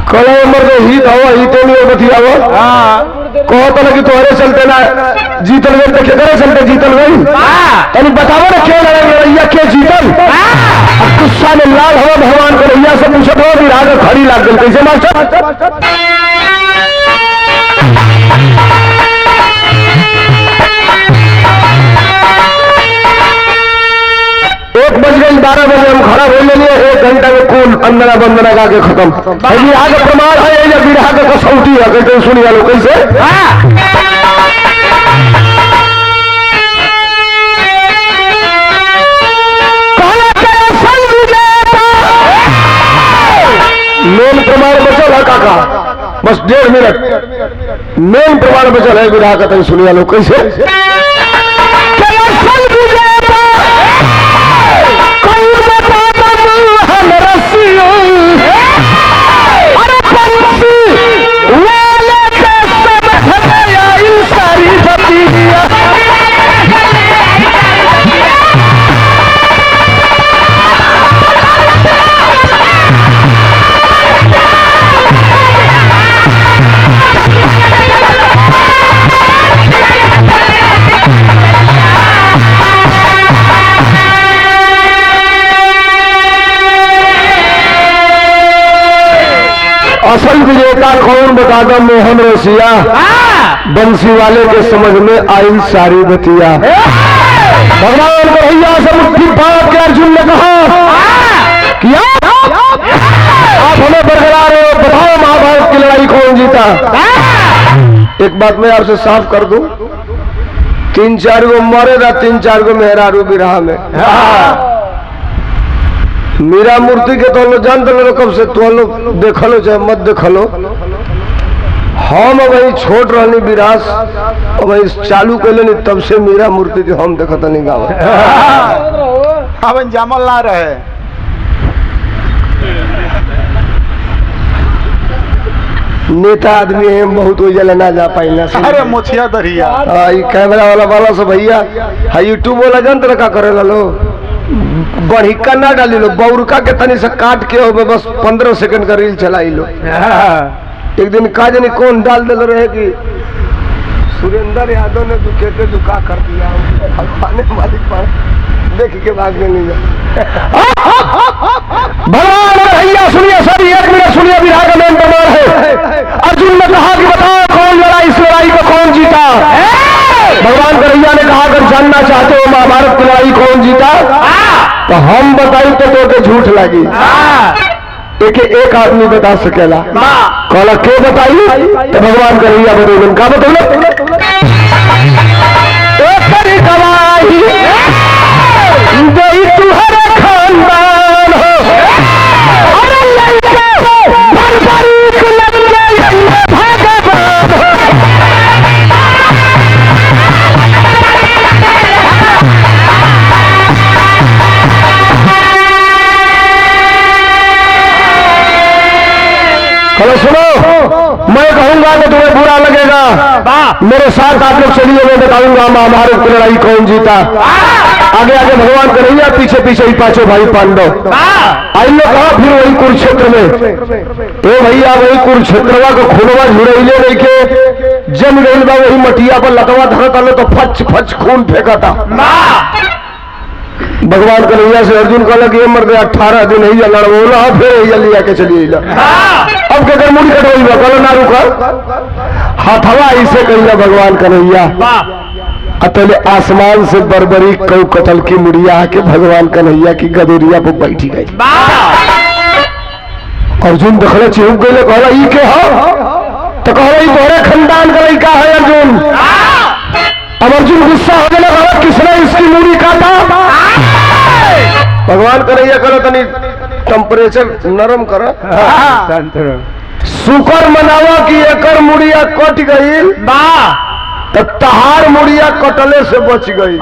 कल मर ही हवा ही तो नहीं बतियावो, कहो तो लगी तुम्हारे चलते ना जीतल गई, तो क्या चलते जीतल गई? यानी बताओ ना क्यों लड़ाइया क्यों जीतल? गुस्सा में लाल हवा भगवान कन्हैया से पूछो तो राग खड़ी लाग गई, कैसे मास्टर? एक बज गई कुल अंदना बंदना गा के खत्म। बिरहा का प्रमाण है ये, बिरहा का कसौटी है। कहते सुनिया लो कैसे मेन प्रमाण बचल है काका, बस 1.5 मिनट मेन प्रमाण बचल है बिरहा का। तनी सुनिया लो कैसे असल विजेता कौन बता दो? मोहन रसिया बंसी वाले के समझ में आई सारी बतिया। भगवान कन्हैया से मुट्ठी बांध के अर्जुन ने कहा कि आप हमें बरकरार हो, बताओ महाभारत की लड़ाई कौन जीता? एक बात मैं आपसे साफ कर दूं, 3-4 गो मरेगा, 3-4 गो मेहरारू बिरहा में। मीरा मूर्ति के तो लोग जानते लो कब से, तो लोग देखलो चाहे मत देखलो, हम वही छोट रहनी विरास वही चालू कर लेनी, तब से मीरा मूर्ति के हम देखता नहीं गाँव अब जमल ना रहे। नेता आदमी है बहुत, वो जला ना जा पाई ना। अरे मोछिया दरिया कैमरा वाला से भैया हाई यूट्यूब वाला जानते का करे लो, बढ़िका ना डाली लो, बौरका के तनी से काट के हो बस 15 सेकंड का रील चलाई लो। एक दिन का जानी कौन डाल दे रहे कि सुरेंद्र यादव ने दुखेते दुका कर दिया, भगवान मालिक पर देख के भागने नहीं जा। भगवान भैया सुनिए सर, 1 मिनट सुनिए, बिरहा का मेन प्रमाण है। अर्जुन ने कहा कि बताओ कौन लड़ाई, इस लड़ाई को कौन जीता? भगवान कन्हैया ने कहा अगर जानना चाहते हो महाभारत की लड़ाई कौन जीता तो हम बताई तो झूठ लगी। एक आदमी बता सकेला, कहला के बताई तो भगवान कन्हैया बताइए का बताइए गवाही दई तुम्हारे खानदान हो, चलो सुनो, मैं कहूंगा कि तुम्हें बुरा लगेगा, मेरे साथ आप लोग चलिए, मैं बताऊंगा महाभारत की लड़ाई कौन जीता। आगे आगे भगवान कन्हैया, पीछे पीछे ही 5 भाई पांडव आई लोग कहा फिर वही कुरुक्षेत्र में। तो भैया वही कुरुक्षेत्रवा को खूनवा झुड़ैले नहीं के जम गई बा, वही मटिया पर लतवा धरत आलो तो फच फच खून फेंका था। भगवान कन्हैया से अर्जुन कहला कि मर गया 18 दिन ही लड़बोला, फिर लिया के चलिए। अब क्या मुड़ी कटवाई कहलो ना रुका, हाथवा ऐसे कहिया भगवान कन्हैया, अतले आसमान से बरबरी कौ कतल की मुड़िया आके भगवान कन्हैया की गदोरिया पर बैठी गई। अर्जुन देखले चिहुक गए, कहला ई के हो? तो कहला ई तोहरे खानदान का लड़का है अर्जुन। अब अर्जुन गुस्सा हो गया, कहला किसने इसकी मुड़ी काटा? भगवान कन्हैया कहला तनी टेम्परेचर नरम कर, शुक्र मनावा कि एकर मुड़िया कट गई तो तहार मुड़िया कटले से बच गई,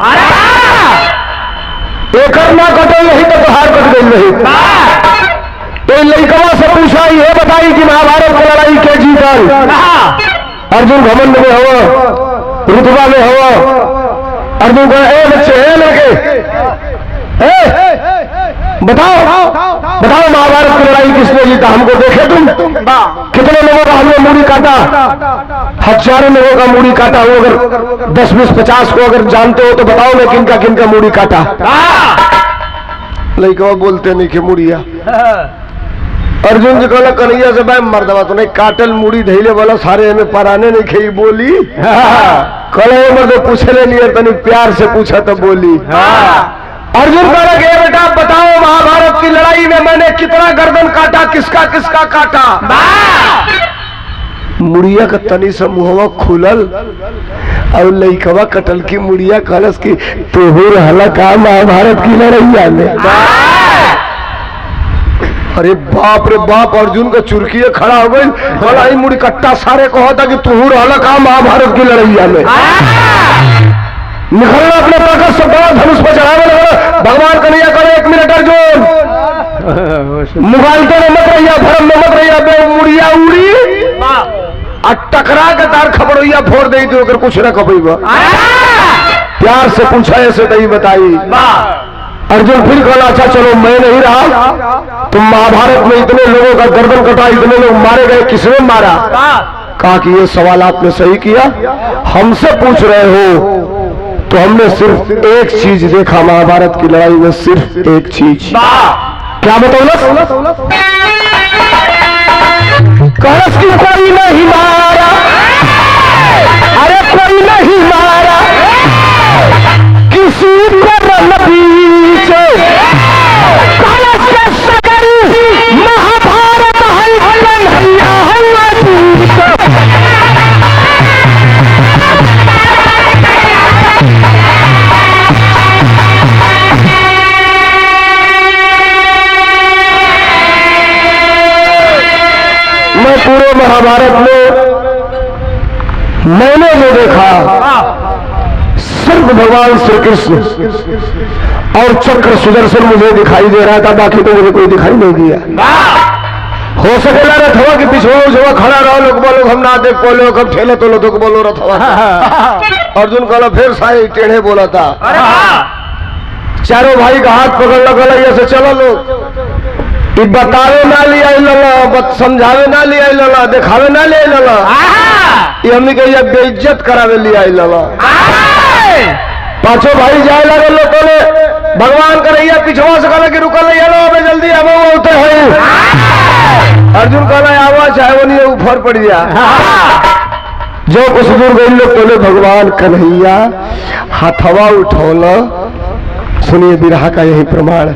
एकर ना कटल नहीं तो तहार कट गई नहीं। तो लड़कवा से पूछा ये बताई कि महाभारत की लड़ाई के जीतल? अर्जुन घमंड में हो, रुतबा में हो। अर्जुन को बच्चे लड़के बताओ बताओ महाभारत की लड़ाई किसने जीता? हमको देखे तुम कितने लोगों का हमने मूड़ी काटा? हजारों लोगों का मूड़ी काटा हो। अगर 10, 20, 50 को अगर जानते हो तो बताओ मैं किनका किनका मूड़ी काटा। लड़का बोलते नहीं कि मुड़िया। अर्जुन जी कहला कन्हैया से भाई मर्दवा तो नहीं काटल मूड़ी धैले वाला सारे हमें पराने नहीं खेई बोली। कहले मर्द पूछले नहीं तनी प्यार से पूछा तो बोली। अर्जुन कह रहे कि बेटा बताओ महाभारत की लड़ाई में मैंने कितना गर्दन काटा, किसका किसका काटा। मुड़िया का तनी सा मुहवा खुलल और लइकवा कटल की मुड़िया कहलस कि तोहू रहला का महाभारत की लड़ाई में। अरे बाप रे बाप, अर्जुन का चुरकिए खड़ा हो गई। लड़ाई मुड़ी कट्टा सारे कहा था कि तू रहला का महाभारत की लड़ाइया में। निखरना अपने ताकत से बड़ा धनुष पर चढ़ावे लगा। भगवान कन्हैया करे 1 मिनट अर्जुन, मुगालते में मत रहिया, भरम में मत रहिया, बे मुड़िया उड़ी आ टकरा के तार खबड़ोइया फोड़ दे तो अगर कुछ न कबई। प्यार से पूछा ऐसे नहीं बताई। अर्जुन फिर कहला अच्छा चलो मैं नहीं रहा, तुम महाभारत में इतने लोगों का गर्दन कटा, इतने लोग मारे गए, किसने मारा। कहा कि ये सवाल आपने सही किया, हमसे पूछ रहे हो तो हमने सिर्फ एक चीज देखा महाभारत की लड़ाई में, सिर्फ एक चीज। क्या बताओ? कहस की कोई नहीं मारा, अरे कोई नहीं मारा किसी को न पीछे। कहस के सगर महाभारत है कन्हैया मैं पूरे महाभारत में मैंने जो देखा सिर्फ भगवान श्री कृष्ण और चक्र सुदर्शन मुझे दिखाई दे रहा था, बाकी तो मुझे कोई दिखाई नहीं दिया। हो सकेला रथवा के पिछवा खड़ा रहो, लोग बोलो हम ना देख बोलो, कब ठेले तो लो बोलो रथवा। अर्जुन कहला फिर सारे टेढ़े बोला था। चारों भाई का हाथ पकड़ लगा ऐसे चलो लोग, बतावे ना लिया लला, समझावे ना लिया लला, दिखावे ना लिया लला, ये हमने कही बेइज्जत करावे लिया लला। पांचों भाई जाए लगे लोग बोले भगवान कन्हैया पिछवा से कहला कि रुकल नहीं लो जल्दी हम उठे हैं। अर्जुन कहला आवाज चाहे वो नहीं ऊपर पड़ गया। जो कुछ दूर गई लोग बोले भगवान कन्हैया हाथवा उठौला। सुनिए बिरहा का यही प्रमाण,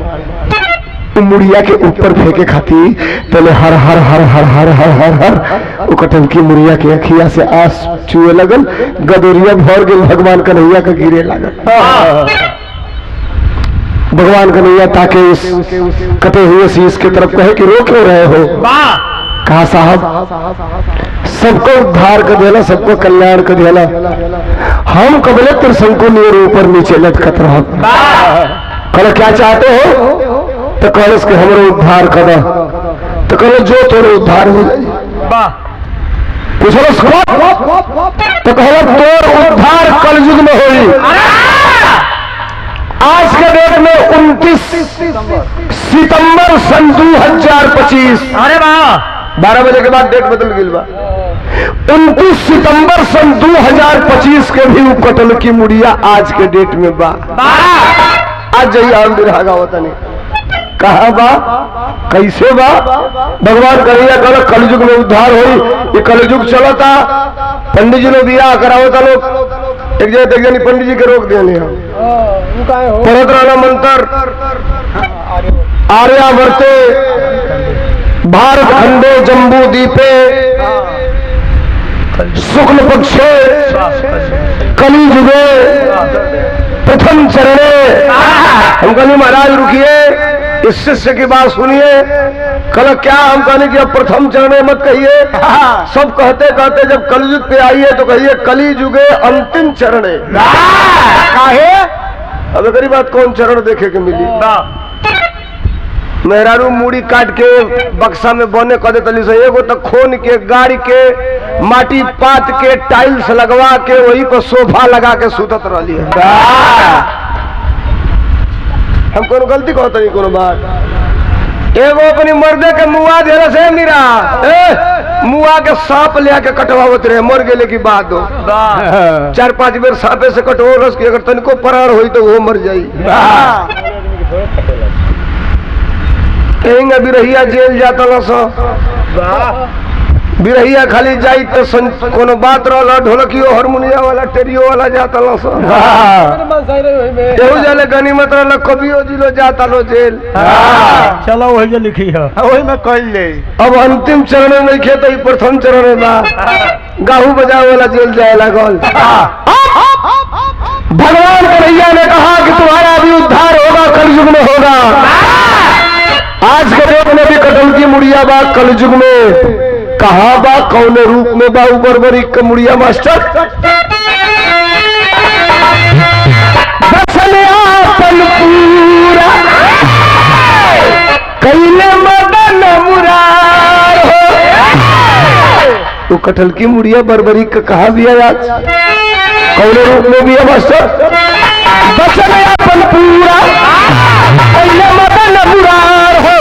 मुड़िया के ऊपर फेंके खाती पहले हर हर हर हर हर हर हर हर वो कटन की मुड़िया के अखिया से आंस चुए लगल, गदोरिया भर गई, भगवान कन्हैया का गिरे लगल। भगवान कन्हैया ताके उस कटे हुए शीश की तरफ कहे कि रो क्यों रहे हो। कहा साहब सबको उद्धार कर देना, सबको कल्याण कर देना, हम कबले त्रिशंकु नीर ऊपर नीचे लटकत रहो। कल क्या चाहते हो तो कल के हमारे उद्धार कर, तो कल जो थोड़े उद्धार हो जाए। पूछो तो कहो तोर उद्धार कल युग में होई। आज के डेट में 29 सितंबर सन 2025। अरे वाह, 12 बजे के बाद डेट बदल गई बा। 29 सितंबर सन 2025 के भी कटल की मुड़िया आज के डेट में बा। आज जाइए हम बिरहा गावत नहीं कहा बा, कैसे बा। भगवान कन्हैया कल कलयुग में उद्धार हुई। ये कलयुग चला था, पंडित जी लोग बियाह करावता लोग एक जनी पंडित जी के रोक देने पढ़त रहना मंत्र आर्यावर्ते भारत खंडे जम्बू द्वीपे शुक्ल पक्षे कली जुगे प्रथम चरणे। हम कहनी महाराज रुकिए, इस शिष्य की बात सुनिए। कल क्या हम कहने की अब प्रथम चरण मत कहिए, सब कहते कहते जब कलयुग पे आइए तो कहिए कली जुगे अंतिम चरण। अब अगर बात कौन चरण देखे के मिली। मेहरारू मूड़ी काट के बक्सा में बने कदे तली से एगो तो खोन के गाड़ी के माटी पात के टाइल्स लगवा के वही पर सोफा लगा के सुतत रही। हम कोनो गलती कहते नहीं कोनो बात। एगो अपनी मर्दे के मुआ देला से मेरा मुआ के सांप ले के कटवावत रहे, मर गेले की बात हो। 4-5 बेर सांपे से कटो रस की अगर तनिको परार हुई तो वो मर जाई। कहीं अभी रहिया जेल जाता ना सो बिरहिया खाली जाई तो कोनो बात रहला ढोलकियो हारमोनिया वाला टेरियो वाला जाता लो सो केहू जाले गनीमत रहला कबियो जिलो जाता लो जेल। चलो वही जो लिखी है वही में कह ले। अब अंतिम चरण में खे तो प्रथम चरण में बा गाहू बजावे वाला जेल जाए लागल। भगवान कन्हैया ने कहा कि तुम्हारा भी उद्धार होगा, कलयुग में होगा। आज के डेट में भी कटल की मुड़िया बा कलयुग में कहा बा कौन रूप में बा बरबरी का मुड़िया मास्टर बसलियापन पूरा कैले मदन मुरार हो। तो कटल की मुड़िया बरबरी का कहा भी है आज कौन रूप में भी है मास्टर बसलियापन पूरा कैले मदन मुरार हो।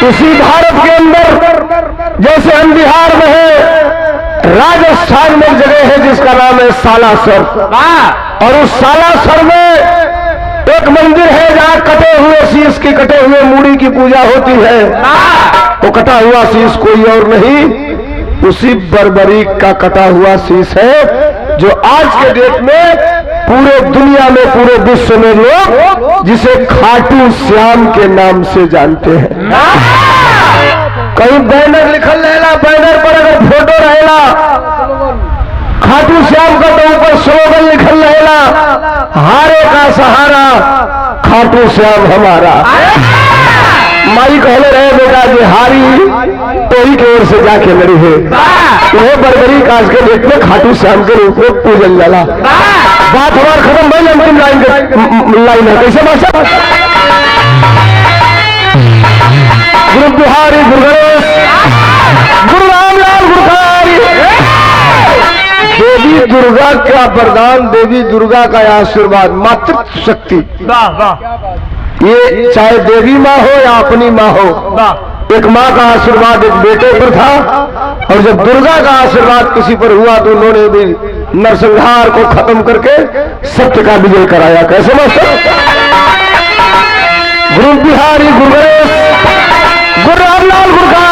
उसी भारत के अंदर जैसे हम बिहार में है, राजस्थान में एक जगह है जिसका नाम है सालासर, और उस सालासर में एक मंदिर है जहाँ कटे हुए शीश की कटे हुए मूड़ी की पूजा होती है। तो कटा हुआ शीश कोई और नहीं, उसी बरबरी का कटा हुआ शीश है जो आज के डेट में पूरे दुनिया में पूरे विश्व में लोग जिसे खाटू श्याम के नाम से जानते हैं। कहीं बैनर लिखल रहेला, बैनर पर अगर फोटो रहेला खाटू श्याम का तो ऊपर स्लोगन लिखल रहेला, हारे का सहारा खाटू श्याम हमारा। माई कहले रहे बेटा जे हारी तो ही की ओर से जाके लड़ी है। वह बरबरी काज के डेट में खाटू श्याम के रूप में पूजल जाला। बात हमार खत्म भइल, अंतिम लाइन है कैसे मास्टर गुरु बिहारी गुरु गणेश गुरु रामलाल गुरुखारी। देवी दुर्गा का वरदान, देवी दुर्गा का आशीर्वाद, मातृत्व शक्ति। वाह वाह। ये चाहे देवी माँ हो या अपनी माँ हो, एक माँ का आशीर्वाद एक बेटे पर था, और जब दुर्गा का आशीर्वाद किसी पर हुआ तो उन्होंने भी नरसंहार को खत्म करके सत्य का विजय कराया। कैसे मास्टर गुरु बिहारी गुरु गणेश गुरु रामलाल गुरुखारी।